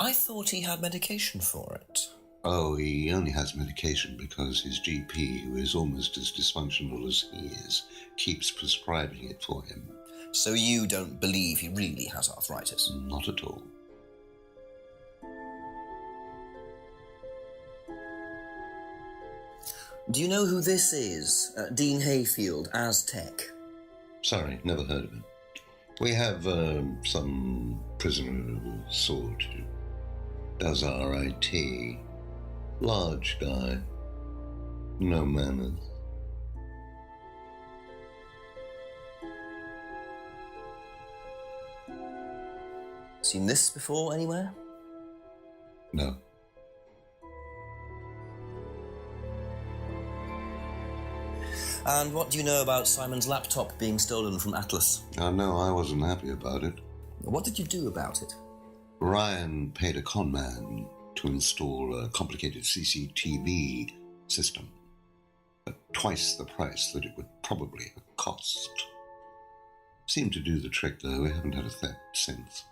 I thought he had medication for it. Oh, he only has medication because his GP, who is almost as dysfunctional as he is, keeps prescribing it for him. So you don't believe he really has arthritis? Not at all. Do you know who this is? Dean Hayfield, Aztec. Sorry, never heard of him. We have some prisoner of a sort who does our IT. Large guy. No manners. Seen this before anywhere? No. And what do you know about Simon's laptop being stolen from Atlas? No, I wasn't happy about it. What did you do about it? Ryan paid a con man to install a complicated CCTV system at twice the price that it would probably have cost. Seemed to do the trick, though. We haven't had a theft since.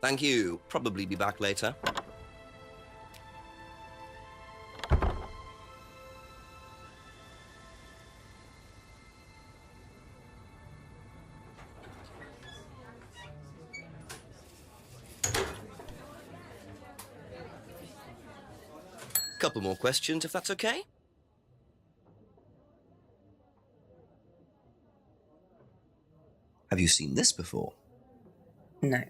Thank you. Probably be back later. Couple more questions, if that's okay? Have you seen this before? No.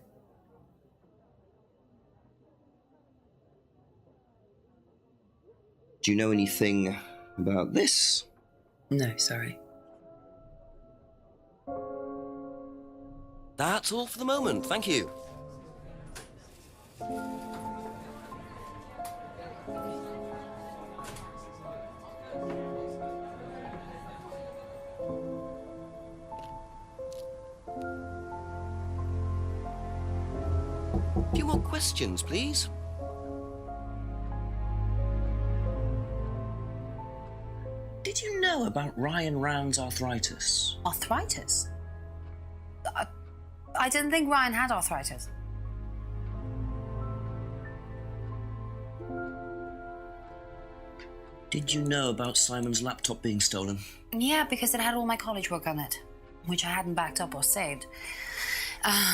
Do you know anything about this? No, sorry. That's all for the moment, thank you. A few more questions, please. Did you know about Ryan Round's arthritis? Arthritis? I didn't think Ryan had arthritis. Did you know about Simon's laptop being stolen? Yeah, because it had all my college work on it, which I hadn't backed up or saved.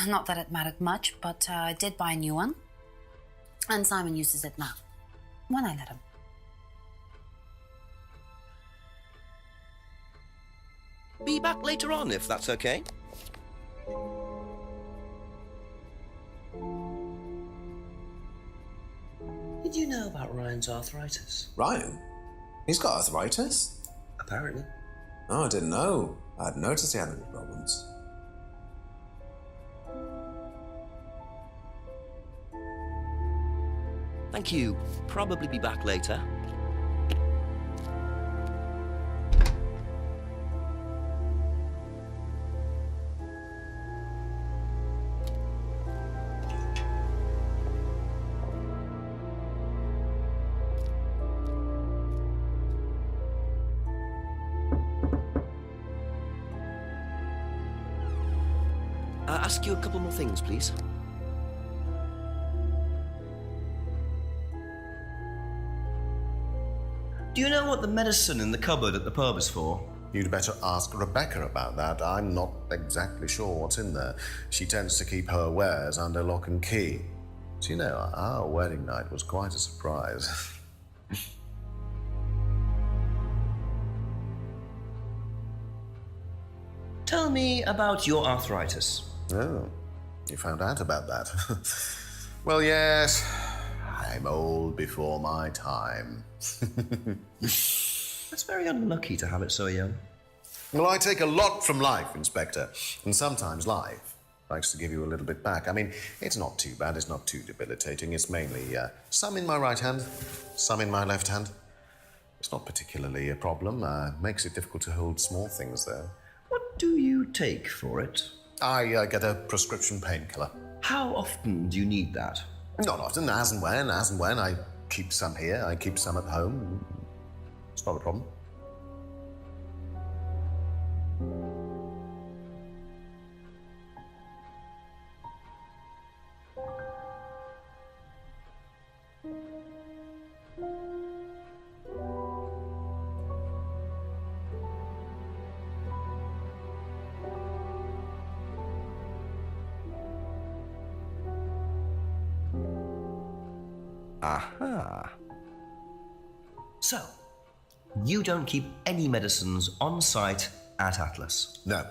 Not that it mattered much, but I did buy a new one. And Simon uses it now, when I let him. Be back later on, if that's okay. Did you know about Ryan's arthritis? Ryan? He's got arthritis? Apparently. Oh, I didn't know. I hadn't noticed he had any problems. Thank you. Probably be back later. Ask you a couple more things, please. Do you know what the medicine in the cupboard at the pub is for? You'd better ask Rebecca about that. I'm not exactly sure what's in there. She tends to keep her wares under lock and key. So, you know, our wedding night was quite a surprise. Tell me about your arthritis. Oh, you found out about that. Well, yes, I'm old before my time. That's very unlucky to have it so young. Well, I take a lot from life, Inspector, and sometimes life likes to give you a little bit back. I mean, it's not too bad, it's not too debilitating. It's mainly some in my right hand, some in my left hand. It's not particularly a problem. Makes it difficult to hold small things, though. What do you take for it? I get a prescription painkiller. How often do you need that? Not often, as and when. I keep some here, I keep some at home. It's not a problem. Aha. So, you don't keep any medicines on site at Atlas? No.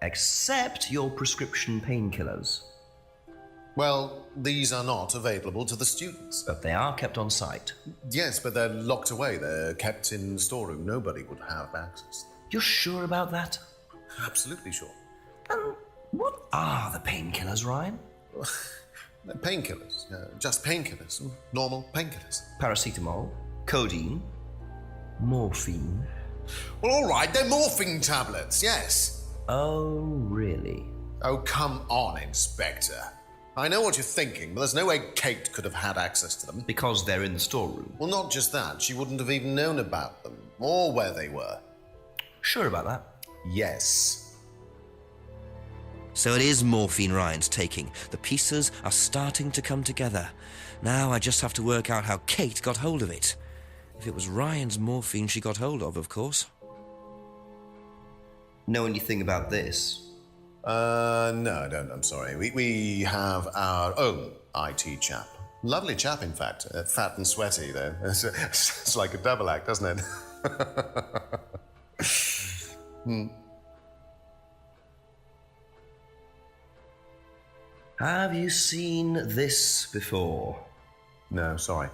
Except your prescription painkillers? Well, these are not available to the students. But they are kept on site? Yes, but they're locked away. They're kept in the storeroom. Nobody would have access. You're sure about that? Absolutely sure. And what are the painkillers, Ryan? They're painkillers. Just painkillers. Normal painkillers. Paracetamol, codeine, morphine. Well, all right, they're morphine tablets, yes. Oh, really? Oh, come on, Inspector. I know what you're thinking, but there's no way Kate could have had access to them. Because they're in the storeroom? Well, not just that. She wouldn't have even known about them, or where they were. Sure about that? Yes. So it is morphine Ryan's taking. The pieces are starting to come together. Now I just have to work out how Kate got hold of it. If it was Ryan's morphine she got hold of course. Know anything about this? No, I don't, I'm sorry. We have our own IT chap. Lovely chap, in fact. Fat and sweaty, though. It's like a double act, doesn't it? Have you seen this before? No, sorry.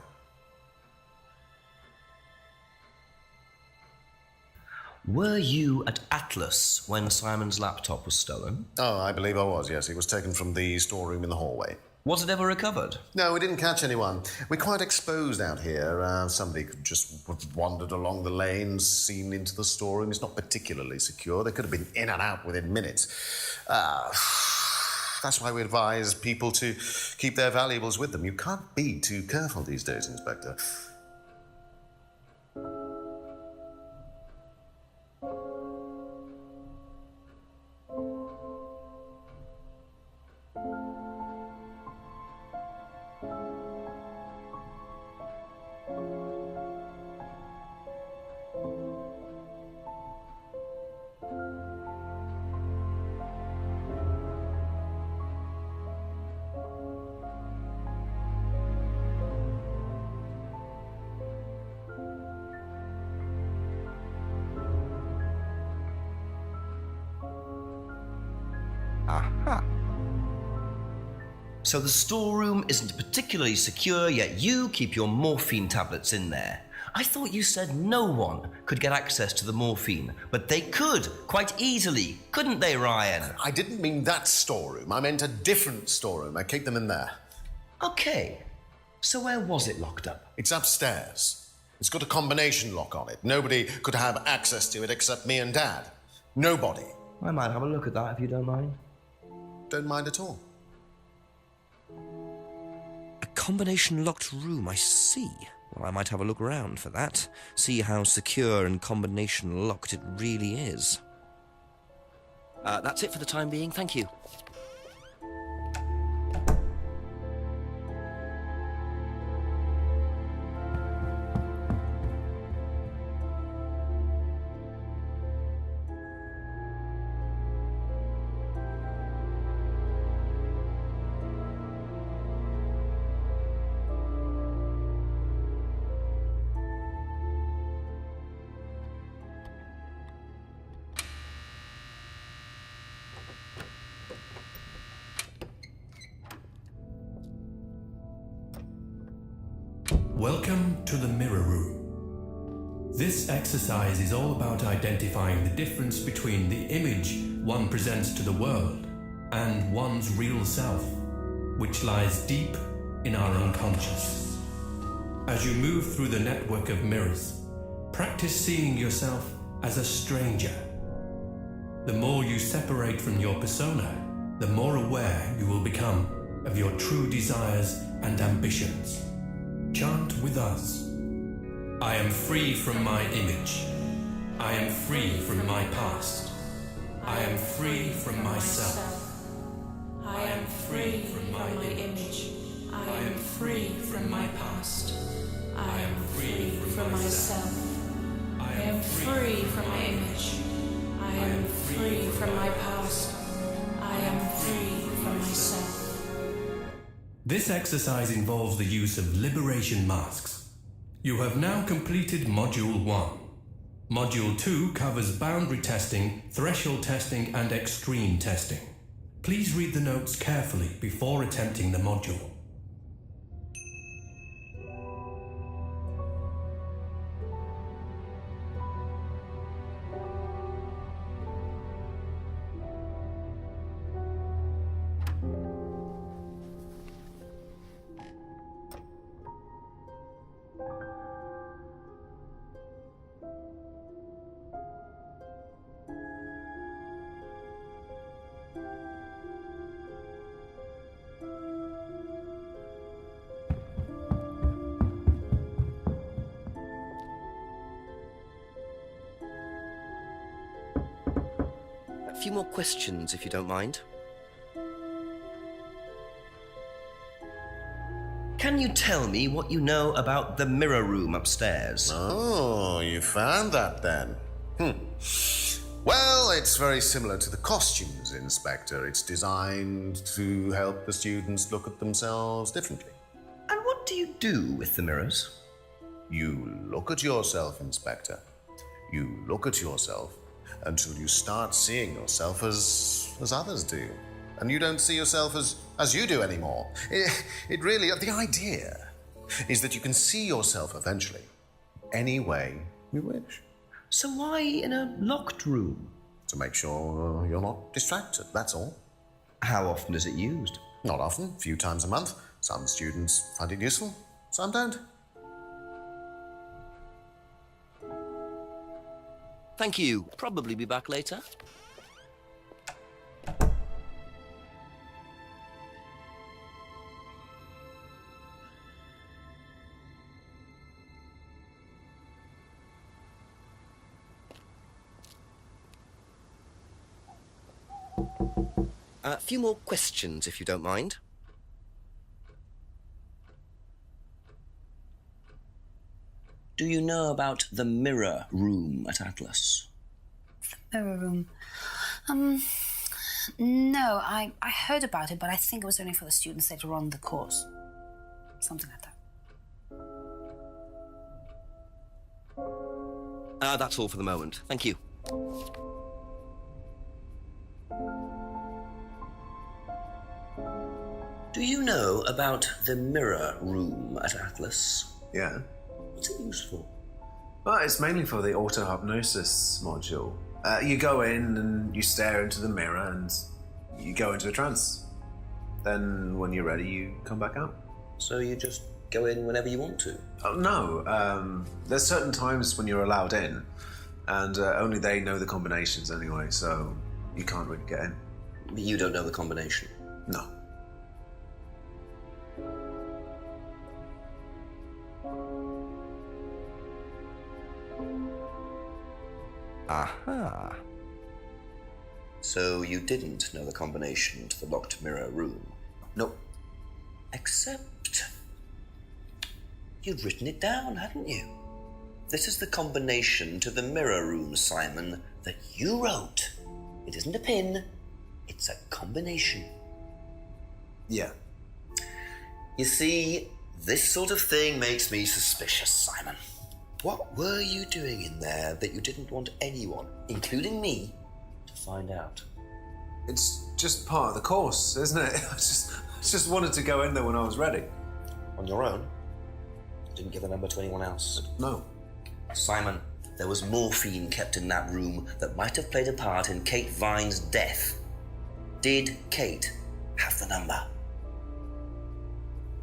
Were you at Atlas when Simon's laptop was stolen? Oh, I believe I was, yes. It was taken from the storeroom in the hallway. Was it ever recovered? No, we didn't catch anyone. We're quite exposed out here. Somebody could just have wandered along the lanes, seen into the storeroom. It's not particularly secure. They could have been in and out within minutes. That's why we advise people to keep their valuables with them. You can't be too careful these days, Inspector. Aha. So the storeroom isn't particularly secure, yet you keep your morphine tablets in there. I thought you said no one could get access to the morphine, but they could, quite easily, couldn't they, Ryan? I didn't mean that storeroom. I meant a different storeroom. I keep them in there. Okay. So where was it locked up? It's upstairs. It's got a combination lock on it. Nobody could have access to it except me and Dad. Nobody. I might have a look at that if you don't mind. Don't mind at all. A combination locked room, I see. Well, I might have a look around for that. See how secure and combination locked it really is. That's it for the time being, thank you. Welcome to the Mirror Room. This exercise is all about identifying the difference between the image one presents to the world and one's real self, which lies deep in our unconscious. As you move through the network of mirrors, practice seeing yourself as a stranger. The more you separate from your persona, the more aware you will become of your true desires and ambitions. Chant with us. I am free from my image. I am free from my past. I am free from myself. I am free from my image. I am free from my past. I am free from myself. I am free from my image. I am free from my past. I am free from myself. This exercise involves the use of liberation masks. You have now completed Module 1. Module 2 covers boundary testing, threshold testing, and extreme testing. Please read the notes carefully before attempting the module. A few more questions, if you don't mind. Can you tell me what you know about the mirror room upstairs? Oh, you found that then? Well, it's very similar to the costumes, Inspector. It's designed to help the students look at themselves differently. And what do you do with the mirrors? You look at yourself, Inspector. You look at yourself until you start seeing yourself as others do. And you don't see yourself as you do anymore. It really, the idea is that you can see yourself eventually any way you wish. So why in a locked room? To make sure you're not distracted, that's all. How often is it used? Not often, a few times a month. Some students find it useful, some don't. Thank you. Probably be back later. A few more questions, if you don't mind. Do you know about the mirror room at Atlas? Mirror room. No, I heard about it, but I think it was only for the students later on in the course. Something like that. That's all for the moment. Thank you. Do you know about the mirror room at Atlas? Yeah. What's it used for? Well, it's mainly for the auto-hypnosis module. You go in and you stare into the mirror and you go into a trance. Then when you're ready, you come back out. So you just go in whenever you want to? Oh, no. There's certain times when you're allowed in, and only they know the combinations anyway, so you can't really get in. You don't know the combination? No. Aha. So you didn't know the combination to the locked mirror room? Nope. Except you'd written it down, hadn't you? This is the combination to the mirror room, Simon, that you wrote. It isn't a pin, it's a combination. Yeah. You see, this sort of thing makes me suspicious, Simon. What were you doing in there that you didn't want anyone, including me, to find out? It's just part of the course, isn't it? I just wanted to go in there when I was ready. On your own? You didn't give the number to anyone else? No. Simon, there was morphine kept in that room that might have played a part in Kate Vine's death. Did Kate have the number?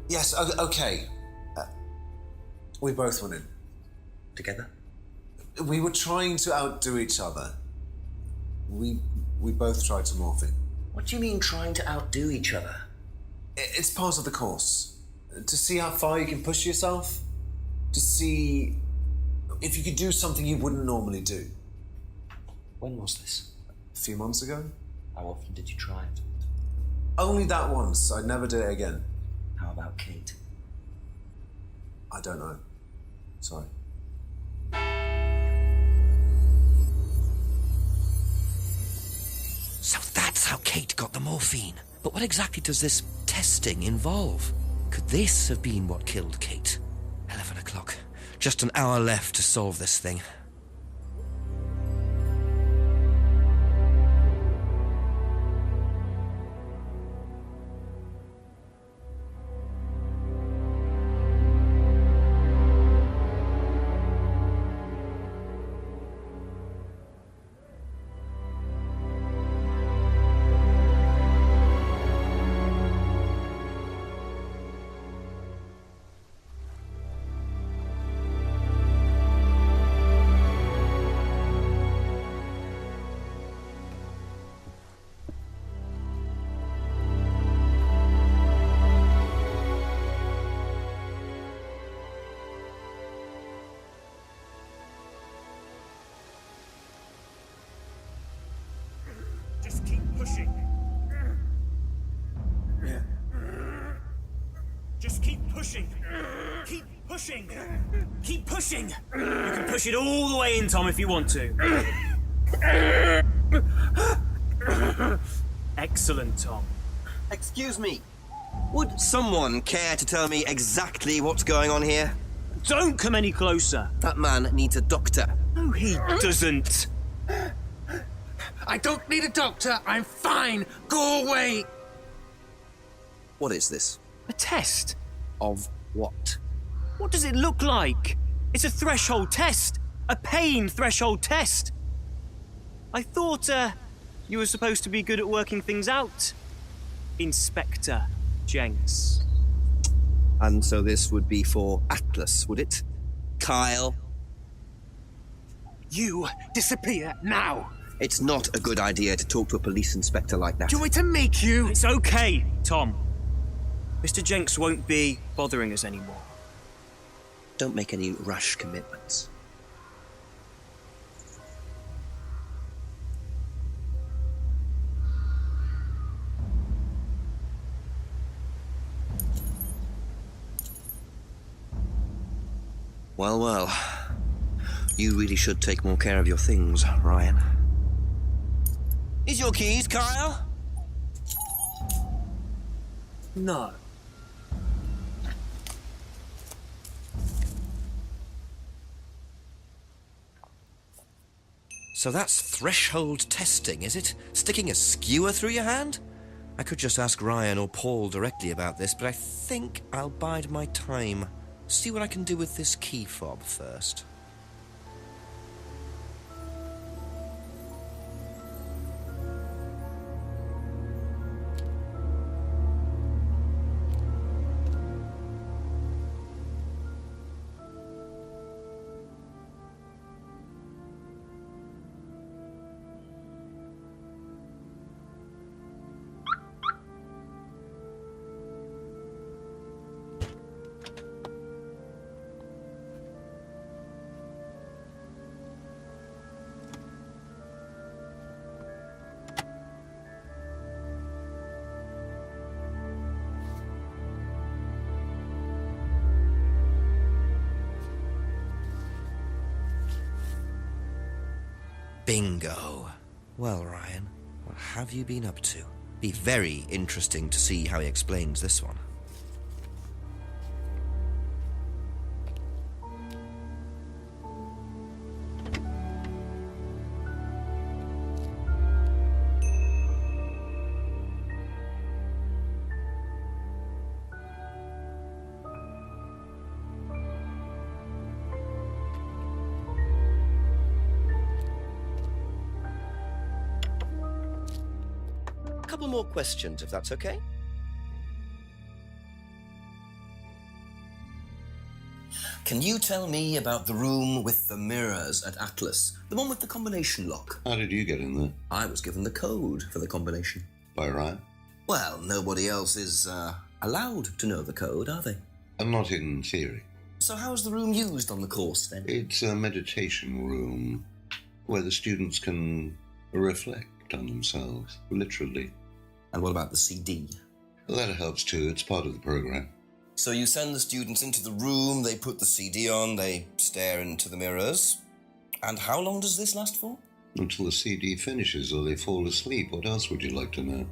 Yes, okay. We both went in. Together? We were trying to outdo each other. We both tried to morph in. What do you mean trying to outdo each other? It's part of the course. To see how far you can push yourself. To see if you could do something you wouldn't normally do. When was this? A few months ago. How often did you try it? Only that once. I'd never do it again. How about Kate? I don't know. Sorry. So that's how Kate got the morphine. But what exactly does this testing involve? Could this have been what killed Kate? 11 o'clock. Just an hour left to solve this thing. Just keep pushing. Keep pushing. Keep pushing. You can push it all the way in, Tom, if you want to. Excellent, Tom. Excuse me. Would someone care to tell me exactly what's going on here? Don't come any closer. That man needs a doctor. No, he doesn't. I don't need a doctor. I'm fine. Go away. What is this? A test? Of what? What does it look like? It's a threshold test. A pain threshold test. I thought, you were supposed to be good at working things out. Inspector Jenks. And so this would be for Atlas, would it? Kyle? You disappear now. It's not a good idea to talk to a police inspector like that. Do you want me to make you? It's okay, Tom. Mr. Jenks won't be bothering us anymore. Don't make any rash commitments. Well, well. You really should take more care of your things, Ryan. Is your keys, Kyle? No. So that's threshold testing, is it? Sticking a skewer through your hand? I could just ask Ryan or Paul directly about this, but I think I'll bide my time. See what I can do with this key fob first. Bingo. Well, Ryan, what have you been up to? Be very interesting to see how he explains this one. Couple more questions, if that's okay? Can you tell me about the room with the mirrors at Atlas? The one with the combination lock? How did you get in there? I was given the code for the combination. By Ryan? Well, nobody else is allowed to know the code, are they? And not in theory. So how's the room used on the course, then? It's a meditation room where the students can reflect on themselves, literally. And what about the CD? That helps too. It's part of the program. So you send the students into the room, they put the CD on, they stare into the mirrors. And how long does this last for? Until the CD finishes or they fall asleep. What else would you like to know?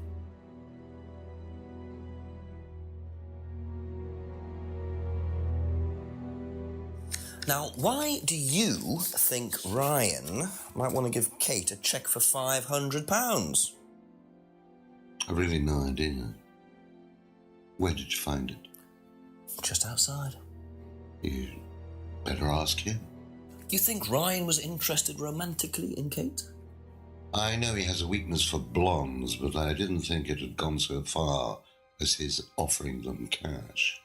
Now, why do you think Ryan might want to give Kate a cheque for £500? I've really no idea. Where did you find it? Just outside. You better ask him. You think Ryan was interested romantically in Kate? I know he has a weakness for blondes, but I didn't think it had gone so far as his offering them cash.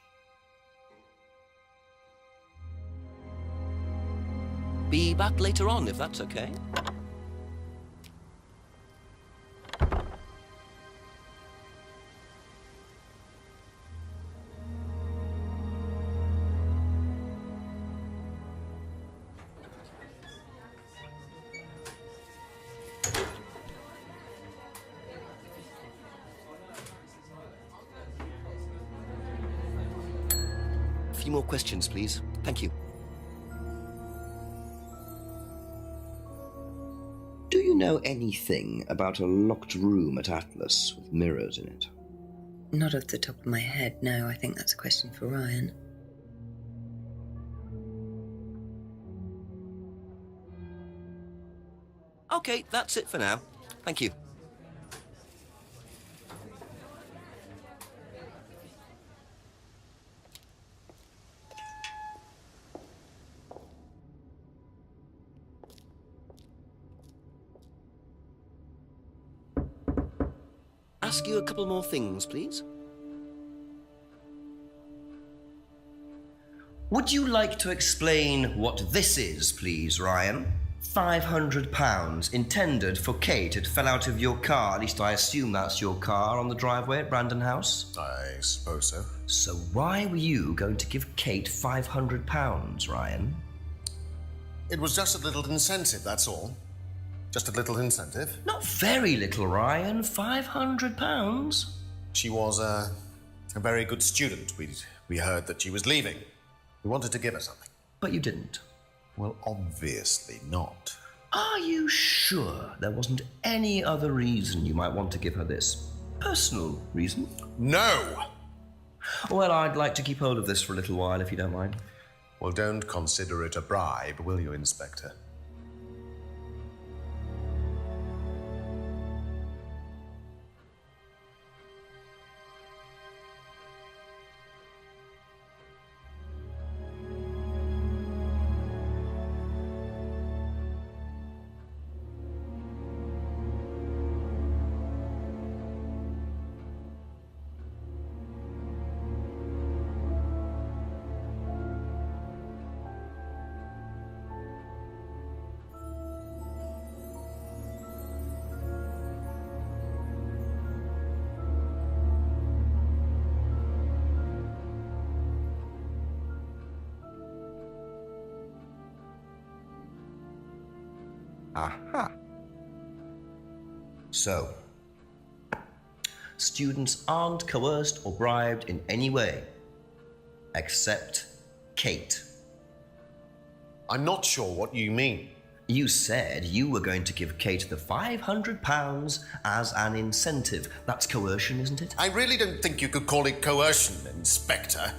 Be back later on, if that's okay. few more questions, please. Thank you. Do you know anything about a locked room at Atlas with mirrors in it? Not off the top of my head, no. I think that's a question for Ryan. Okay, that's it for now. Thank you. Ask you a couple more things, please. Would you like to explain what this is, please, Ryan? £500 intended for Kate. It fell out of your car. At least I assume that's your car on the driveway at Brandon House. I suppose so. So why were you going to give Kate £500, Ryan? It was just a little incentive, that's all. Just a little incentive. Not very little, Ryan. £500. She was a very good student. We heard that she was leaving. We wanted to give her something. But you didn't. Well, obviously not. Are you sure there wasn't any other reason you might want to give her this? Personal reason? No! Well, I'd like to keep hold of this for a little while, if you don't mind. Well, don't consider it a bribe, will you, Inspector? Aha. So, students aren't coerced or bribed in any way, except Kate. I'm not sure what you mean. You said you were going to give Kate the £500 as an incentive. That's coercion, isn't it? I really don't think you could call it coercion, Inspector.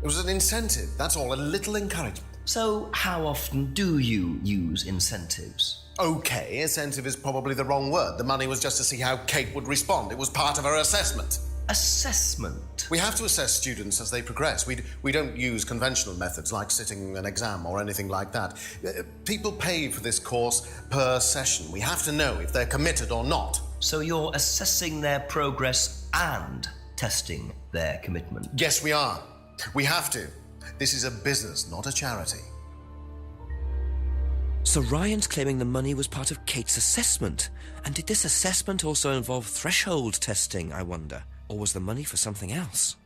It was an incentive, that's all, a little encouragement. So, how often do you use incentives? Okay, incentive is probably the wrong word. The money was just to see how Kate would respond. It was part of her assessment. Assessment? We have to assess students as they progress. We don't use conventional methods like sitting an exam or anything like that. People pay for this course per session. We have to know if they're committed or not. So you're assessing their progress and testing their commitment? Yes, we are. We have to. This is a business, not a charity. So Ryan's claiming the money was part of Kate's assessment. And did this assessment also involve threshold testing, I wonder? Or was the money for something else?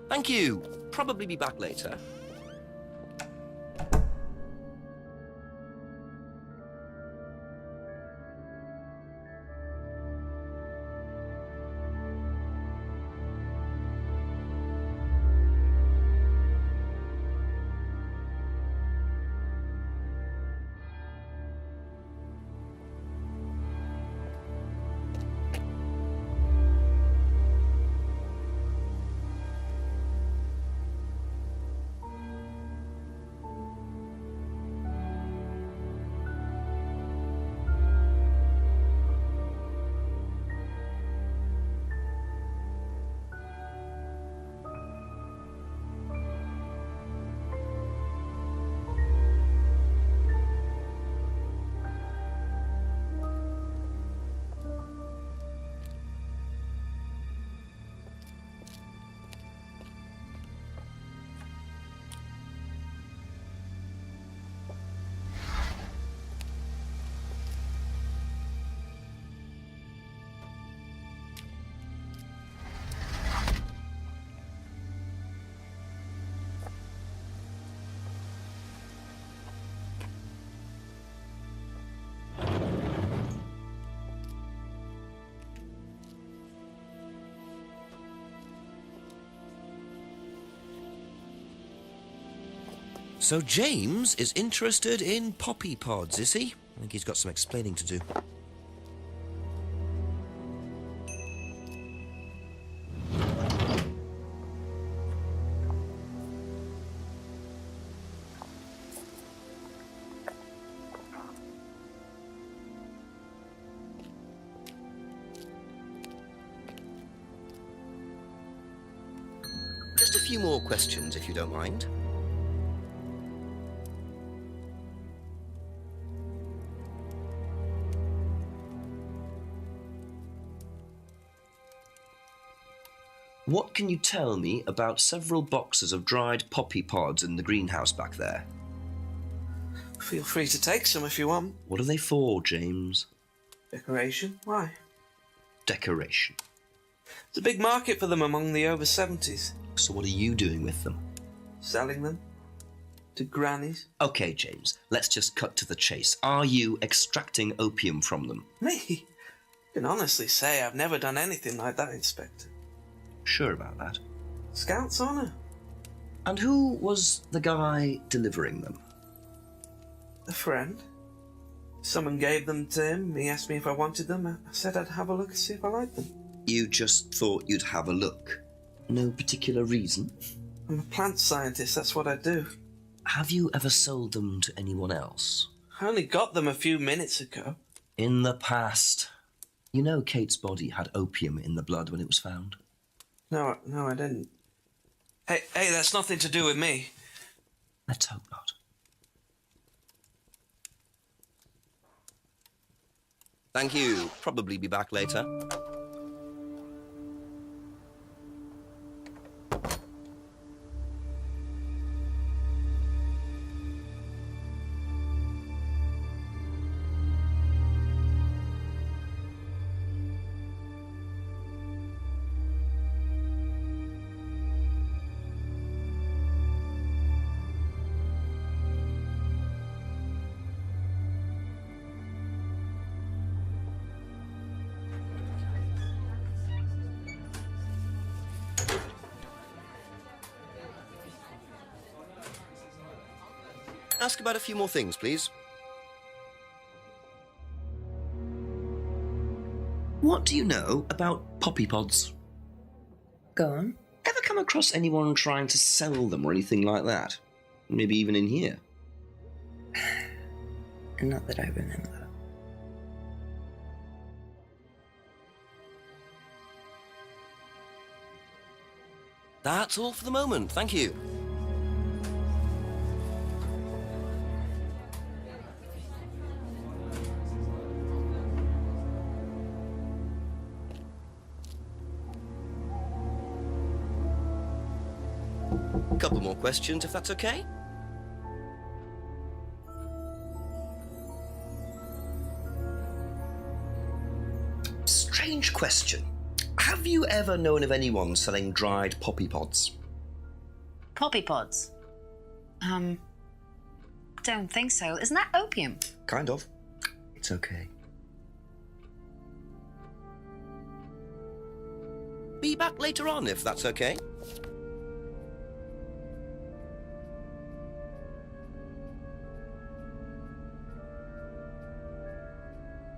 Thank you. Probably be back later. So James is interested in poppy pods, is he? I think he's got some explaining to do. Just a few more questions, if you don't mind. What can you tell me about several boxes of dried poppy pods in the greenhouse back there? Feel free to take some if you want. What are they for, James? Decoration? Why? Decoration. There's a big market for them among the over 70s. So what are you doing with them? Selling them to grannies. Okay, James, let's just cut to the chase. Are you extracting opium from them? Me? I can honestly say I've never done anything like that, Inspector. Sure about that? Scout's honour. And who was the guy delivering them? A friend. Someone gave them to him. He asked me if I wanted them. I said I'd have a look and see if I liked them. You just thought you'd have a look? No particular reason? I'm a plant scientist, that's what I do. Have you ever sold them to anyone else? I only got them a few minutes ago. In the past. You know Kate's body had opium in the blood when it was found? No, I didn't. Hey, that's nothing to do with me. Let's hope not. Thank you. Probably be back later. Ask about a few more things, please. What do you know about poppy pods? Go on. Ever come across anyone trying to sell them or anything like that? Maybe even in here? Not that I remember. That's all for the moment, thank you. Couple more questions, if that's okay? Strange question. Have you ever known of anyone selling dried poppy pods? Poppy pods? Don't think so. Isn't that opium? Kind of. It's okay. Be back later on, if that's okay.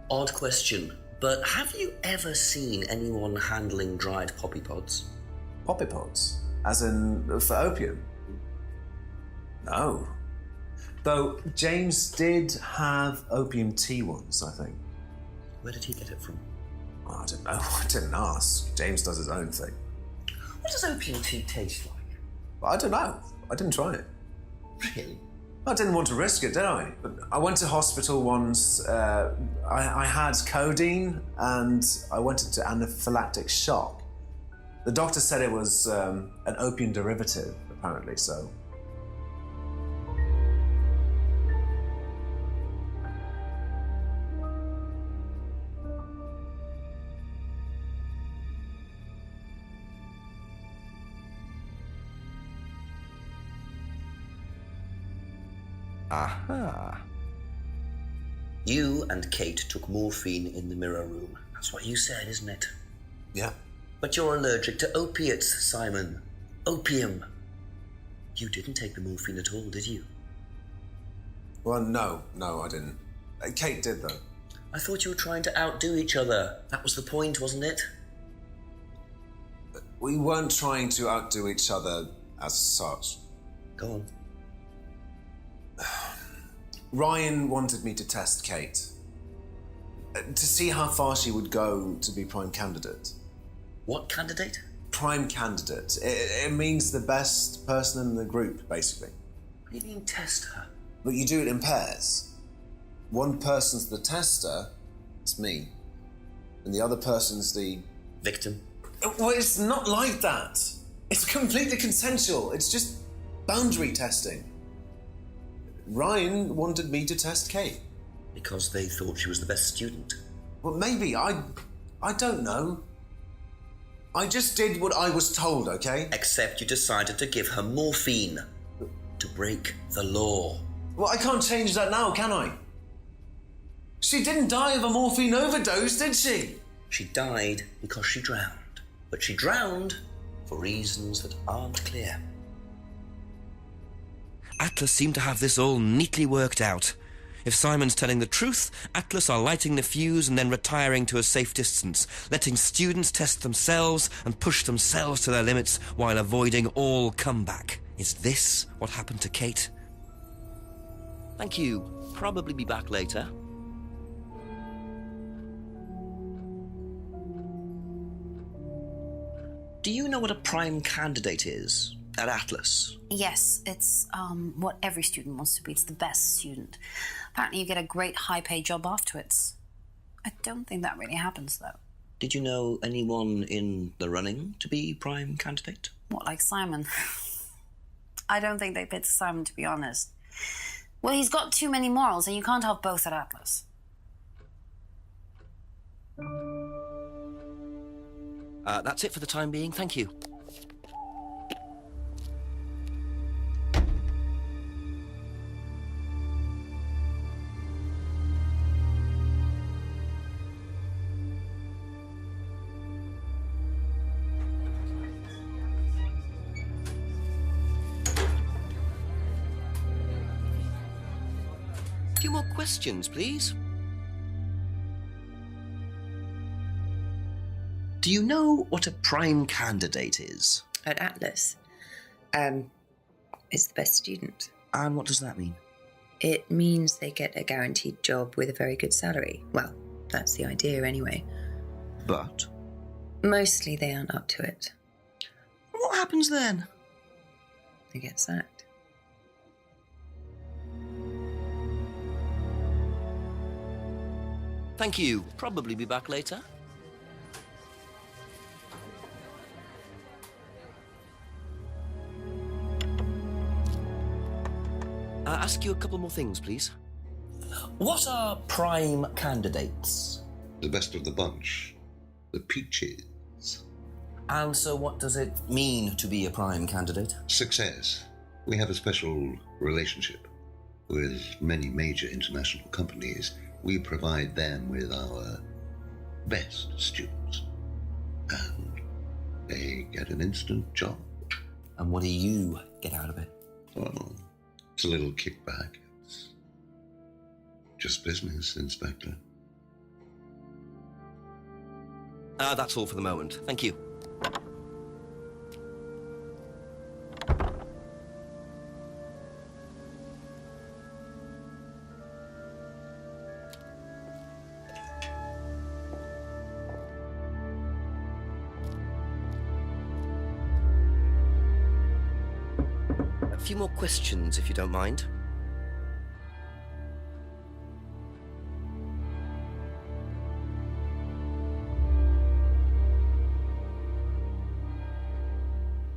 Odd question, but have you ever seen anyone handling dried poppy pods? Poppy pods? As in, for opium? No. Though James did have opium tea once, I think. Where did he get it from? Oh, I don't know. I didn't ask. James does his own thing. What does opium tea taste like? I don't know. I didn't try it. Really? I didn't want to risk it, did I? But I went to hospital once. I had codeine and I went into anaphylactic shock. The doctor said it was an opium derivative, apparently, so. Aha. You and Kate took morphine in the mirror room. That's what you said, isn't it? Yeah. But you're allergic to opiates, Simon. Opium. You didn't take the morphine at all, did you? Well, no, I didn't. Kate did, though. I thought you were trying to outdo each other. That was the point, wasn't it? We weren't trying to outdo each other as such. Go on. Ryan wanted me to test Kate. To see how far she would go to be prime candidate. What candidate? Prime candidate. It means the best person in the group, basically. What do you mean, test her? But you do it in pairs. One person's the tester, it's me. And the other person's the... victim? Well, it's not like that. It's completely consensual. It's just boundary testing. Ryan wanted me to test Kate. Because they thought she was the best student? Well, maybe. I don't know. I just did what I was told, okay? Except you decided to give her morphine. To break the law. Well, I can't change that now, can I? She didn't die of a morphine overdose, did she? She died because she drowned. But she drowned for reasons that aren't clear. Atlas seemed to have this all neatly worked out. If Simon's telling the truth, Atlas are lighting the fuse and then retiring to a safe distance, letting students test themselves and push themselves to their limits while avoiding all comeback. Is this what happened to Kate? Thank you. Probably be back later. Do you know what a prime candidate is at Atlas? Yes, it's what every student wants to be. It's the best student. Apparently you get a great high-paid job afterwards. I don't think that really happens, though. Did you know anyone in the running to be prime candidate? What, like Simon? I don't think they picked Simon, to be honest. Well, he's got too many morals, and you can't have both at Atlas. That's it for the time being. Thank you. A few more questions, please. Do you know what a prime candidate is? At Atlas, it's the best student. And what does that mean? It means they get a guaranteed job with a very good salary. Well, that's the idea anyway. But? Mostly they aren't up to it. What happens then? They get sacked. Thank you. Probably be back later. Ask you a couple more things, please. What are prime candidates? The best of the bunch. The peaches. And so what does it mean to be a prime candidate? Success. We have a special relationship with many major international companies. We provide them with our best students. And they get an instant job. And what do you get out of it? Well, it's a little kickback. It's just business, Inspector. That's all for the moment. Thank you. A few more questions, if you don't mind.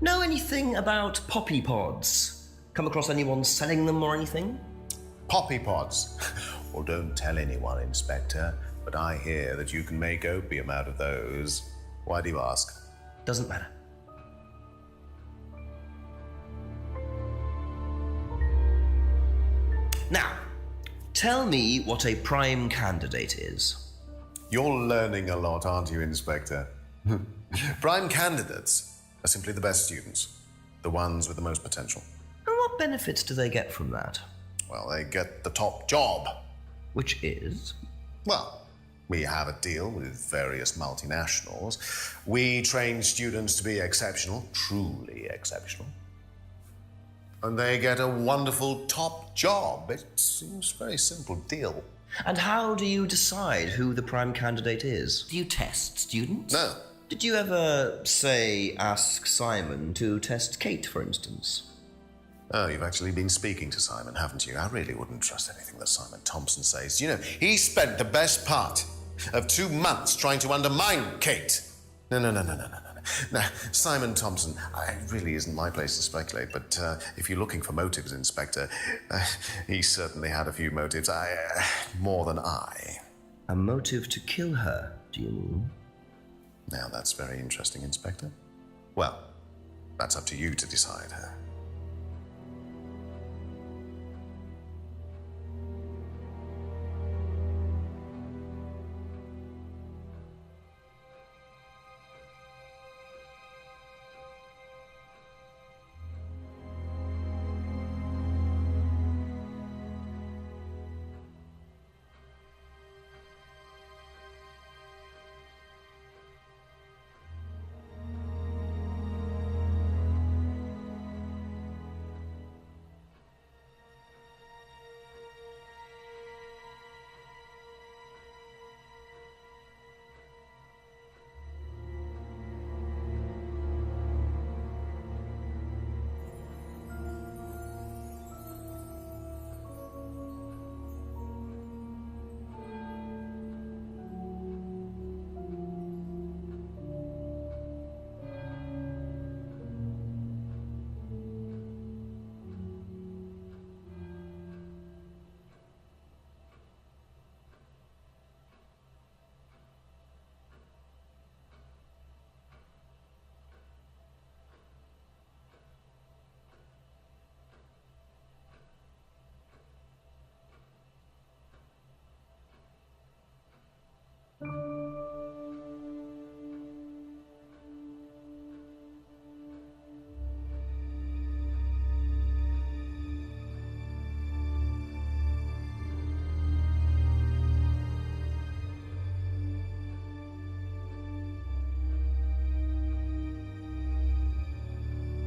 Know anything about poppy pods? Come across anyone selling them or anything? Poppy pods? Well, don't tell anyone, Inspector, but I hear that you can make opium out of those. Why do you ask? Doesn't matter. Now, tell me what a prime candidate is. You're learning a lot, aren't you, Inspector? Prime candidates are simply the best students, the ones with the most potential. And what benefits do they get from that? Well, they get the top job. Which is? Well, we have a deal with various multinationals. We train students to be exceptional, truly exceptional. And they get a wonderful top job. It seems a very simple deal. And how do you decide who the prime candidate is? Do you test students? No. Did you ever, say, ask Simon to test Kate, for instance? Oh, you've actually been speaking to Simon, haven't you? I really wouldn't trust anything that Simon Thompson says. You know, he spent the best part of 2 months trying to undermine Kate. No. Now, Simon Thompson, it really isn't my place to speculate, but if you're looking for motives, Inspector, he certainly had a few motives. More than I. A motive to kill her, do you mean? Now, that's very interesting, Inspector. Well, that's up to you to decide.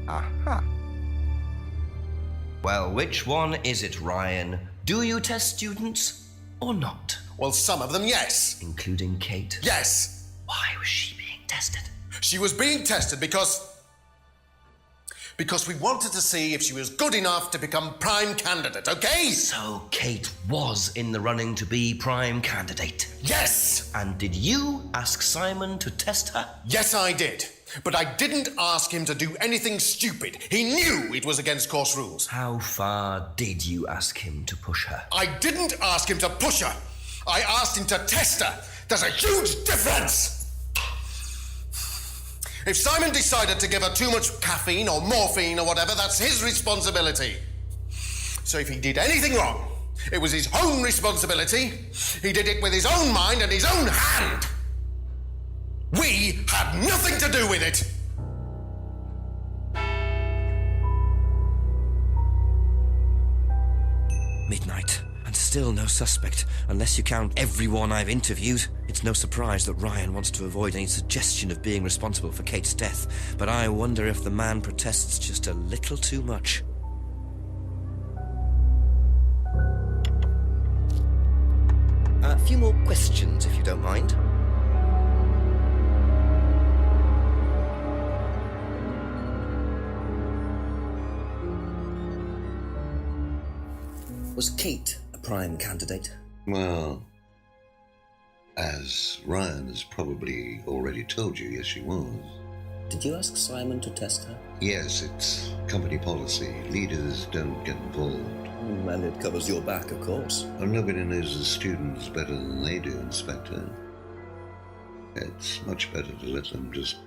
Aha. Well, which one is it, Ryan? Do you test students or not? Well, some of them, yes. Including Kate? Yes. Why was she being tested? She was being tested because we wanted to see if she was good enough to become prime candidate, okay? So Kate was in the running to be prime candidate? Yes! And did you ask Simon to test her? Yes, I did. But I didn't ask him to do anything stupid. He knew it was against course rules. How far did you ask him to push her? I didn't ask him to push her. I asked him to test her. There's a huge difference! If Simon decided to give her too much caffeine or morphine or whatever, that's his responsibility. So if he did anything wrong, it was his own responsibility. He did it with his own mind and his own hand. We had nothing to do with it. Midnight, and still no suspect, unless you count everyone I've interviewed. It's no surprise that Ryan wants to avoid any suggestion of being responsible for Kate's death, but I wonder if the man protests just a little too much. A few more questions, if you don't mind. Was Kate a prime candidate? Well, as Ryan has probably already told you, yes, she was. Did you ask Simon to test her? Yes, it's company policy. Leaders don't get involved. Well, it covers your back, of course. Well, nobody knows the students better than they do, Inspector. It's much better to let them just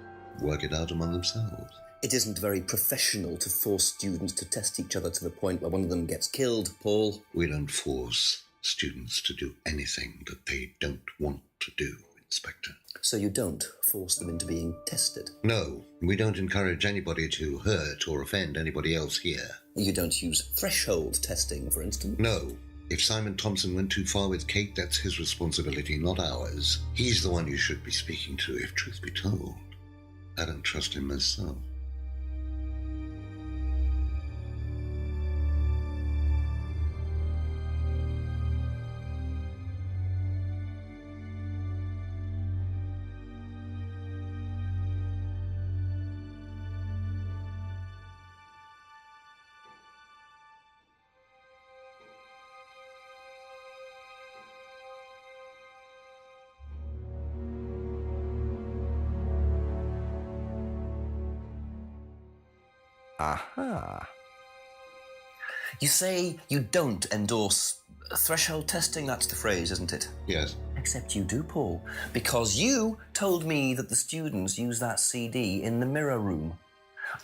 work it out among themselves. It isn't very professional to force students to test each other to the point where one of them gets killed, Paul. We don't force students to do anything that they don't want to do, Inspector. So you don't force them into being tested? No, we don't encourage anybody to hurt or offend anybody else here. You don't use threshold testing, for instance? No. If Simon Thompson went too far with Kate, that's his responsibility, not ours. He's the one you should be speaking to, if truth be told. I don't trust him myself. Aha. You say you don't endorse threshold testing, that's the phrase, isn't it? Yes. Except you do, Paul, because you told me that the students use that CD in the mirror room.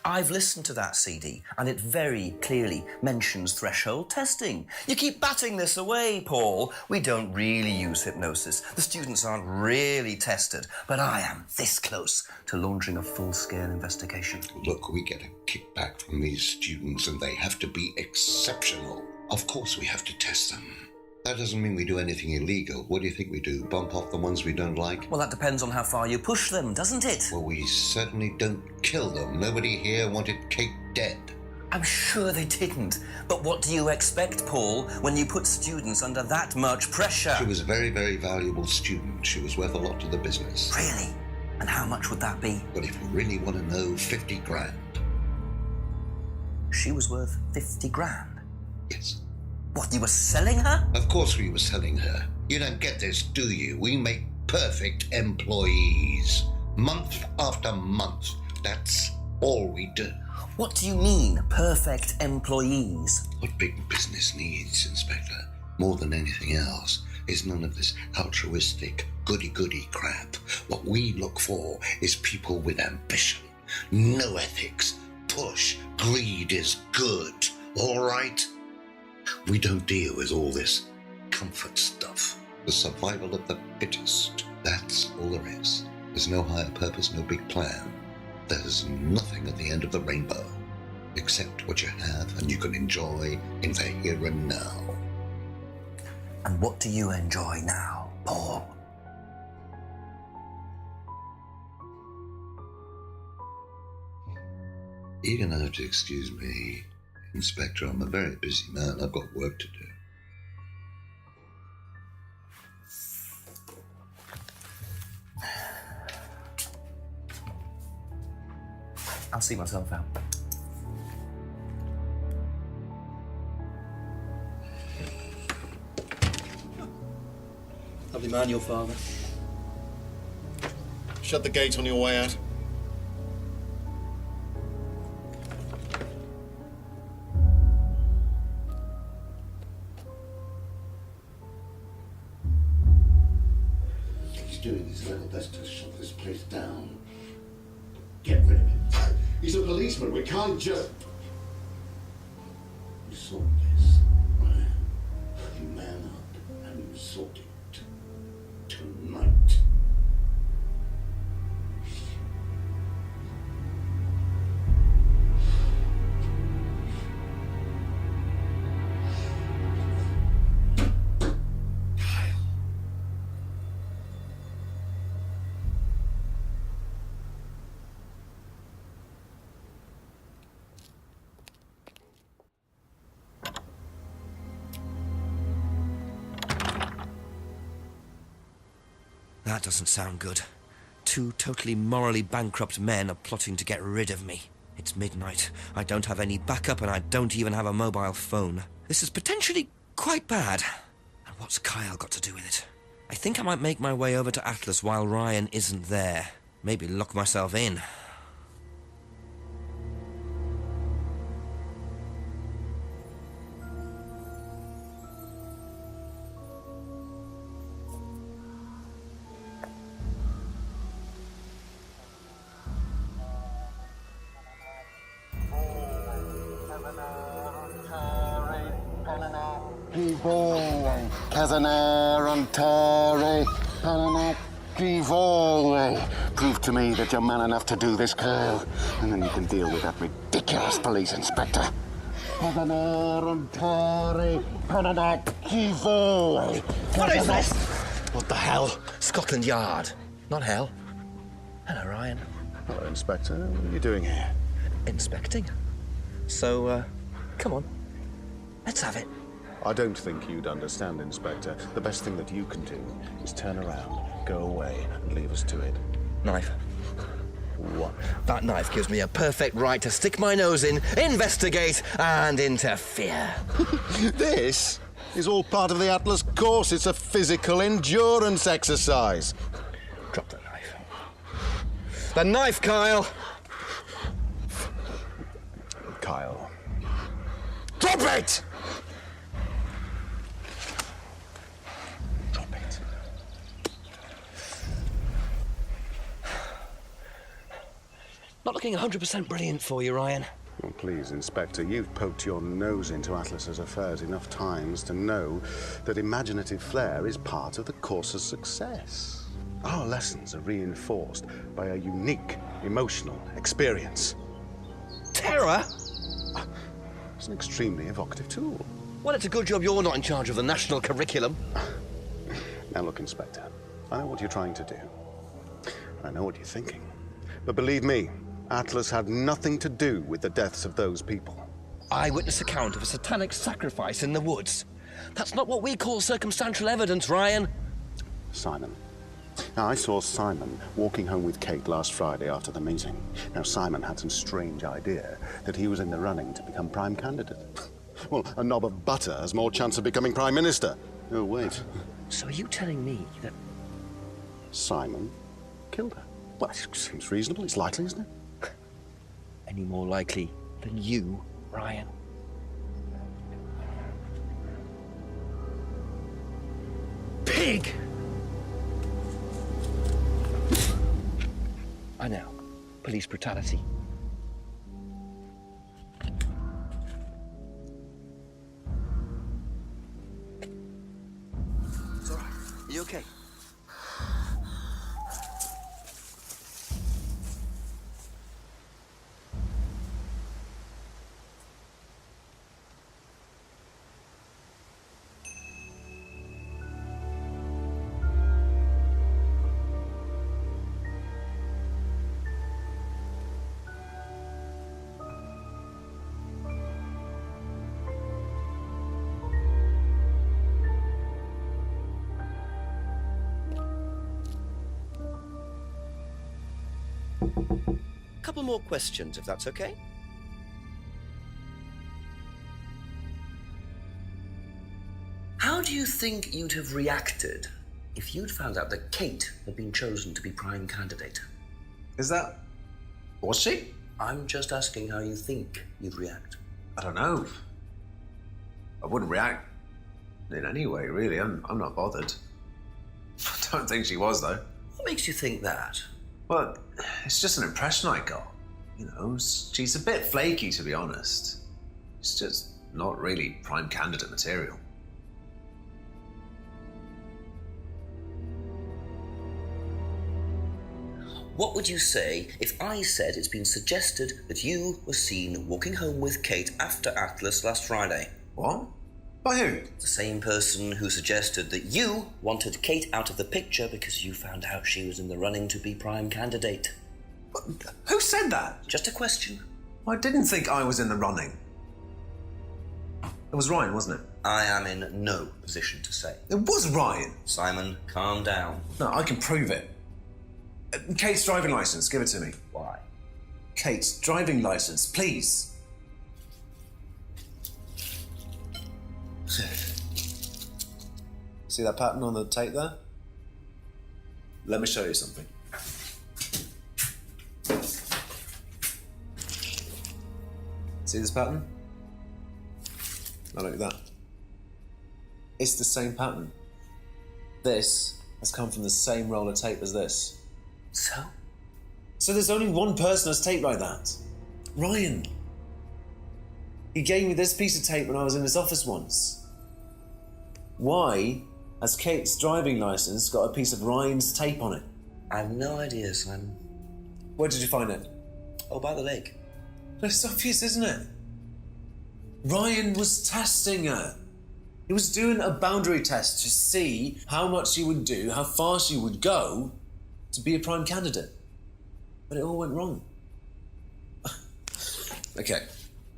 I've listened to that CD, and it very clearly mentions threshold testing. You keep batting this away, Paul. We don't really use hypnosis. The students aren't really tested, but I am this close to launching a full-scale investigation. Look, we get a kickback from these students, and they have to be exceptional. Of course we have to test them. That doesn't mean we do anything illegal. What do you think we do? Bump off the ones we don't like? Well, that depends on how far you push them, doesn't it? Well, we certainly don't kill them. Nobody here wanted Kate dead. I'm sure they didn't. But what do you expect, Paul, when you put students under that much pressure? She was a very, very valuable student. She was worth a lot to the business. Really? And how much would that be? Well, if you really want to know, 50 grand. She was worth 50 grand? Yes. What, you were selling her? Of course we were selling her. You don't get this, do you? We make perfect employees. Month after month. That's all we do. What do you mean, perfect employees? What big business needs, Inspector, more than anything else, is none of this altruistic, goody-goody crap. What we look for is people with ambition, no ethics. Push, greed is good, all right? We don't deal with all this comfort stuff. The survival of the fittest. That's all there is. There's no higher purpose, no big plan. There's nothing at the end of the rainbow, except what you have and you can enjoy in the here and now. And what do you enjoy now, Paul? You're going to have to excuse me, Inspector. I'm a very busy man. I've got work to do. I'll see myself out. Lovely man, your father. Shut the gate on your way out. He's doing his level best to shut this place down. Get He's a policeman. We can't just... You saw this, right? You man up and you sort it. Tonight. That doesn't sound good. Two totally morally bankrupt men are plotting to get rid of me. It's midnight. I don't have any backup and I don't even have a mobile phone. This is potentially quite bad. And what's Kyle got to do with it? I think I might make my way over to Atlas while Ryan isn't there. Maybe lock myself in. Prove to me that you're man enough to do this, Kyle, and then you can deal with that ridiculous police inspector. What is this? What the hell? Scotland Yard. Not hell. Hello, Ryan. Hello, Inspector. What are you doing here? Inspecting. So, come on. Let's have it. I don't think you'd understand, Inspector. The best thing that you can do is turn around, go away, and leave us to it. Knife. What? That knife gives me a perfect right to stick my nose in, investigate, and interfere. This is all part of the Atlas course. It's a physical endurance exercise. Drop the knife. The knife, Kyle! Kyle. Drop it! Not looking 100% brilliant for you, Ryan. Well, please, Inspector, you've poked your nose into Atlas's affairs enough times to know that imaginative flair is part of the course's success. Our lessons are reinforced by a unique emotional experience. Terror? It's an extremely evocative tool. Well, it's a good job you're not in charge of the national curriculum. Now look, Inspector, I know what you're trying to do. I know what you're thinking. But believe me, Atlas had nothing to do with the deaths of those people. Eyewitness account of a satanic sacrifice in the woods. That's not what we call circumstantial evidence, Ryan. Simon. Now, I saw Simon walking home with Kate last Friday after the meeting. Now, Simon had some strange idea that he was in the running to become prime candidate. Well, a knob of butter has more chance of becoming prime minister. Oh, wait. So are you telling me that Simon killed her? Well, it seems reasonable. It's likely, isn't it? any more likely than you, Ryan? Pig! I know. Police brutality. It's all right. Are you okay? Couple more questions, if that's okay. How do you think you'd have reacted if you'd found out that Kate had been chosen to be prime candidate? Was she? I'm just asking how you think you'd react. I don't know. I wouldn't react in any way, really. I'm not bothered. I don't think she was, though. What makes you think that? Well, it's just an impression I got. You know, she's a bit flaky, to be honest. She's just not really prime candidate material. What would you say if I said it's been suggested that you were seen walking home with Kate after Atlas last Friday? What? By who? The same person who suggested that you wanted Kate out of the picture because you found out she was in the running to be prime candidate. Who said that? Just a question. I didn't think I was in the running. It was Ryan, wasn't it? I am in no position to say. It was Ryan. Simon, calm down. No, I can prove it. Kate's driving licence, give it to me. Why? Kate's driving licence, please. See that pattern on the tape there? Let me show you something. See this pattern? Now look at that. It's the same pattern. This has come from the same roll of tape as this. So? So there's only one person that's taped like that. Ryan. He gave me this piece of tape when I was in his office once. Why has Kate's driving licence got a piece of Ryan's tape on it? I have no idea, Simon. Where did you find it? Oh, by the lake. It's obvious, isn't it? Ryan was testing her. He was doing a boundary test to see how much she would do, how far she would go to be a prime candidate. But it all went wrong. Okay.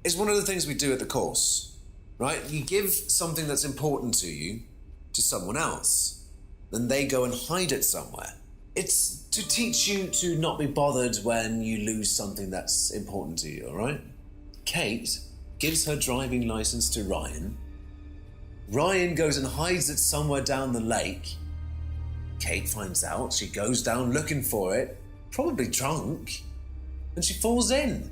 It's one of the things we do at the course, right? You give something that's important to you to someone else, then they go and hide it somewhere. It's to teach you to not be bothered when you lose something that's important to you, all right? Kate gives her driving licence to Ryan. Ryan goes and hides it somewhere down the lake. Kate finds out, she goes down looking for it, probably drunk, and she falls in.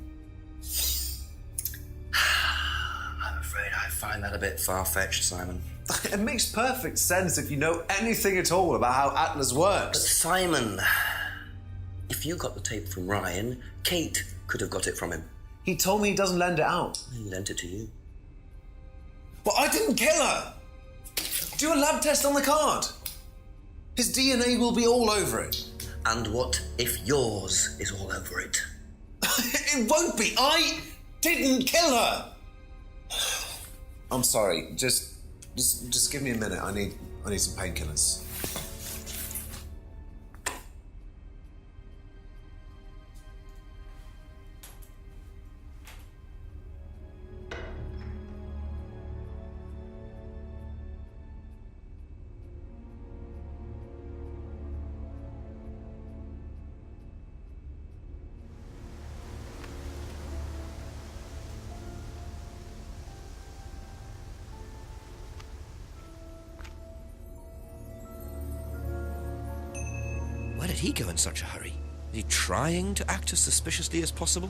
I'm afraid I find that a bit far-fetched, Simon. It makes perfect sense if you know anything at all about how Atlas works. But Simon, if you got the tape from Ryan, Kate could have got it from him. He told me he doesn't lend it out. He lent it to you. But I didn't kill her! Do a lab test on the card. His DNA will be all over it. And what if yours is all over it? It won't be. I didn't kill her! I'm sorry. Just give me a minute. I need some painkillers. Where did he go in such a hurry? Is he trying to act as suspiciously as possible?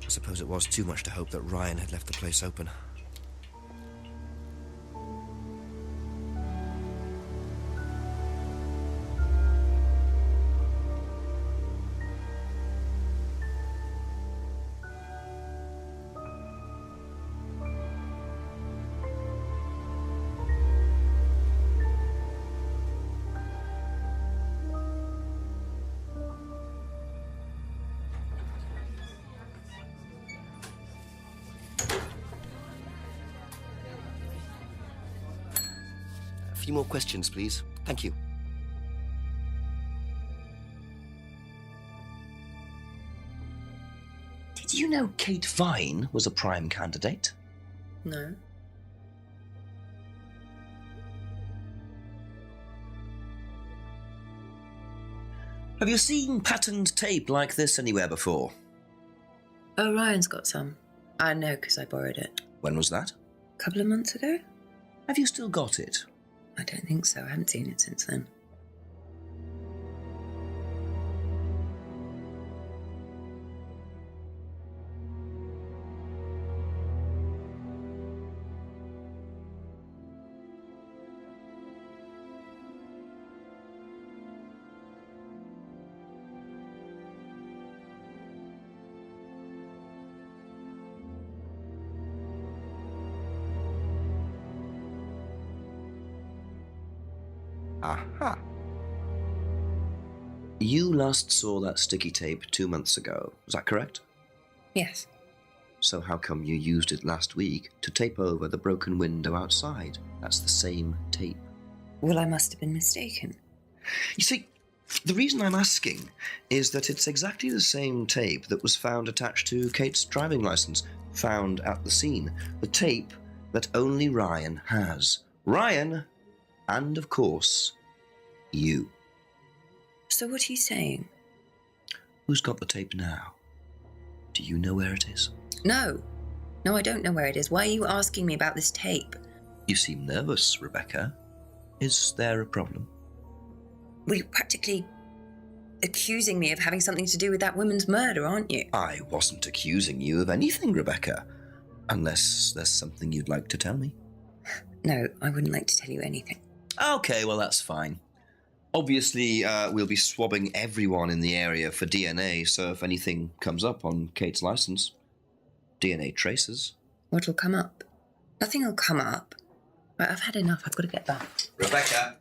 I suppose it was too much to hope that Ryan had left the place open. A few more questions, please. Thank you. Did you you know Kate Vine was a prime candidate? No. Have you seen patterned tape like this anywhere before? Oh, Ryan's got some. I know, because I borrowed it. When was that? A couple of months ago? Have you still got it? I don't think so. I haven't seen it since then. Aha. You last saw that sticky tape 2 months ago, is that correct? Yes. So how come you used it last week to tape over the broken window outside? That's the same tape. Well, I must have been mistaken. You see, the reason I'm asking is that it's exactly the same tape that was found attached to Kate's driving license, found at the scene. The tape that only Ryan has. Ryan, and of course, you. So what are you saying? Who's got the tape now? Do you know where it is? No. No, I don't know where it is. Why are you asking me about this tape? You seem nervous, Rebecca. Is there a problem? Well, you're practically accusing me of having something to do with that woman's murder, aren't you? I wasn't accusing you of anything, Rebecca. Unless there's something you'd like to tell me. No, I wouldn't like to tell you anything. Okay, well, that's fine. Obviously, we'll be swabbing everyone in the area for DNA, so if anything comes up on Kate's license, DNA traces. What'll come up? Nothing will come up. Right, I've had enough. I've got to get back. Rebecca!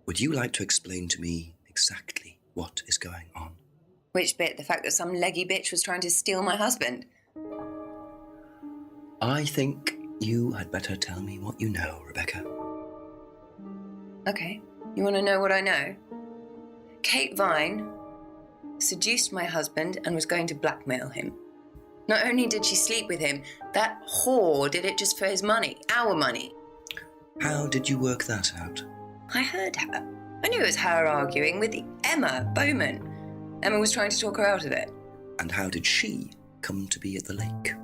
Would you like to explain to me exactly what is going on? Which bit? The fact that some leggy bitch was trying to steal my husband? I think you had better tell me what you know, Rebecca. Okay. You want to know what I know? Kate Vine seduced my husband and was going to blackmail him. Not only did she sleep with him, that whore did it just for his money, our money. How did you work that out? I heard her. I knew it was her arguing with Emma Bowman. Emma was trying to talk her out of it. And how did she come to be at the lake?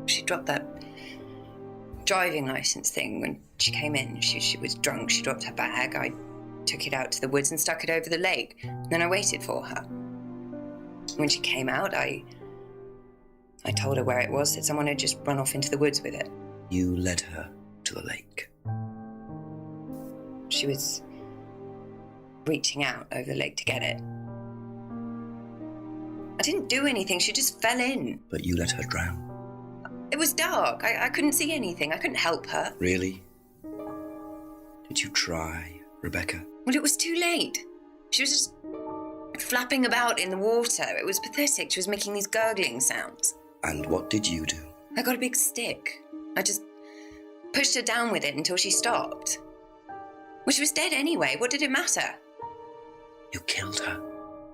She dropped that driving licence thing when she came in. She was drunk. She dropped her bag. I took it out to the woods and stuck it over the lake. Then I waited for her. When she came out, I told her where it was, that someone had just run off into the woods with it. You led her to the lake. She was reaching out over the lake to get it. I didn't do anything. She just fell in. But you let her drown. It was dark. I couldn't see anything. I couldn't help her. Really? Did you try, Rebecca? Well, it was too late. She was just flapping about in the water. It was pathetic. She was making these gurgling sounds. And what did you do? I got a big stick. I just pushed her down with it until she stopped. Well, she was dead anyway. What did it matter? You killed her,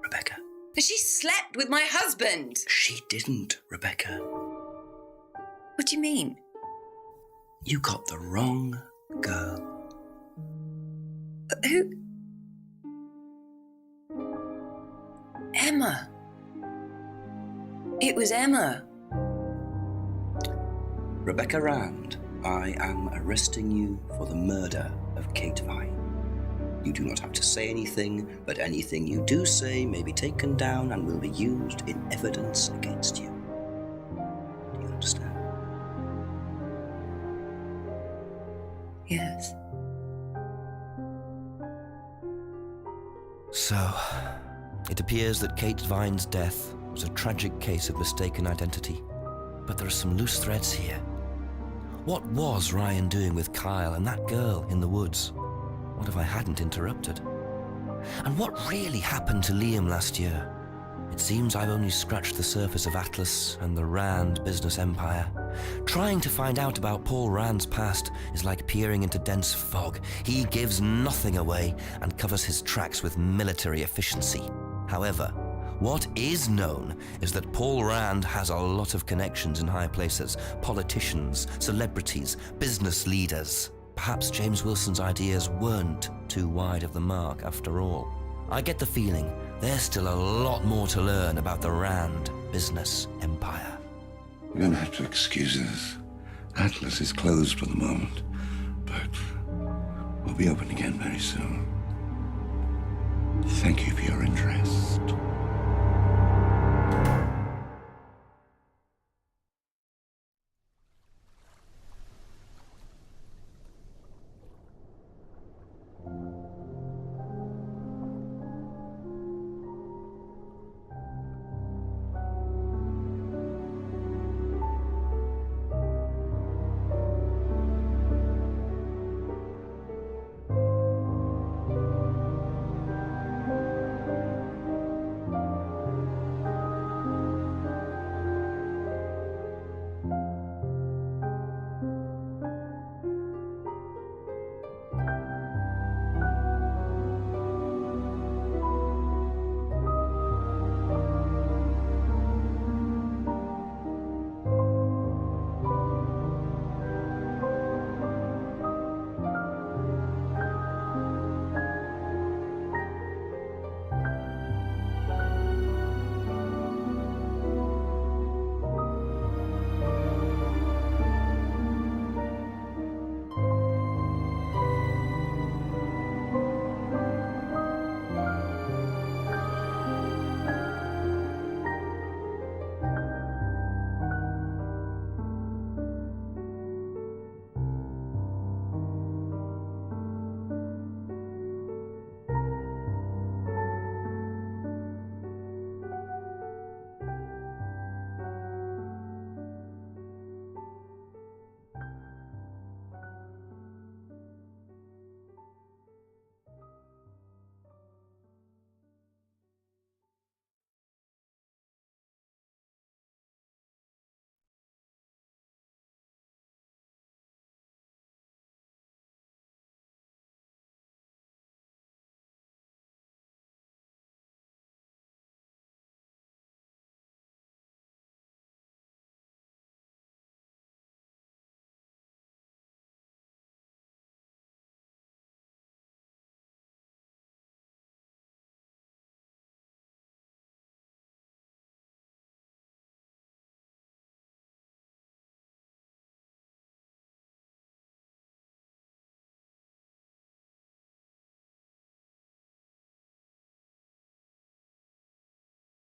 Rebecca. But she slept with my husband. She didn't, Rebecca. What do you mean? You got the wrong girl. Who? Emma. It was Emma. Rebecca Rand, I am arresting you for the murder of Kate Vine. You do not have to say anything, but anything you do say may be taken down and will be used in evidence against you. Do you understand? Yes. So, it appears that Kate Vine's death was a tragic case of mistaken identity. But there are some loose threads here. What was Ryan doing with Kyle and that girl in the woods? What if I hadn't interrupted? And what really happened to Liam last year? It seems I've only scratched the surface of Atlas and the Rand business empire. Trying to find out about Paul Rand's past is like peering into dense fog. He gives nothing away and covers his tracks with military efficiency. However, What is known is that Paul Rand has a lot of connections in high places. Politicians, celebrities, business leaders. Perhaps James Wilson's ideas weren't too wide of the mark after all. I get the feeling there's still a lot more to learn about the Rand business empire. You're going to have to excuse us. Atlas is closed for the moment, but we'll be open again very soon. Thank you for your interest.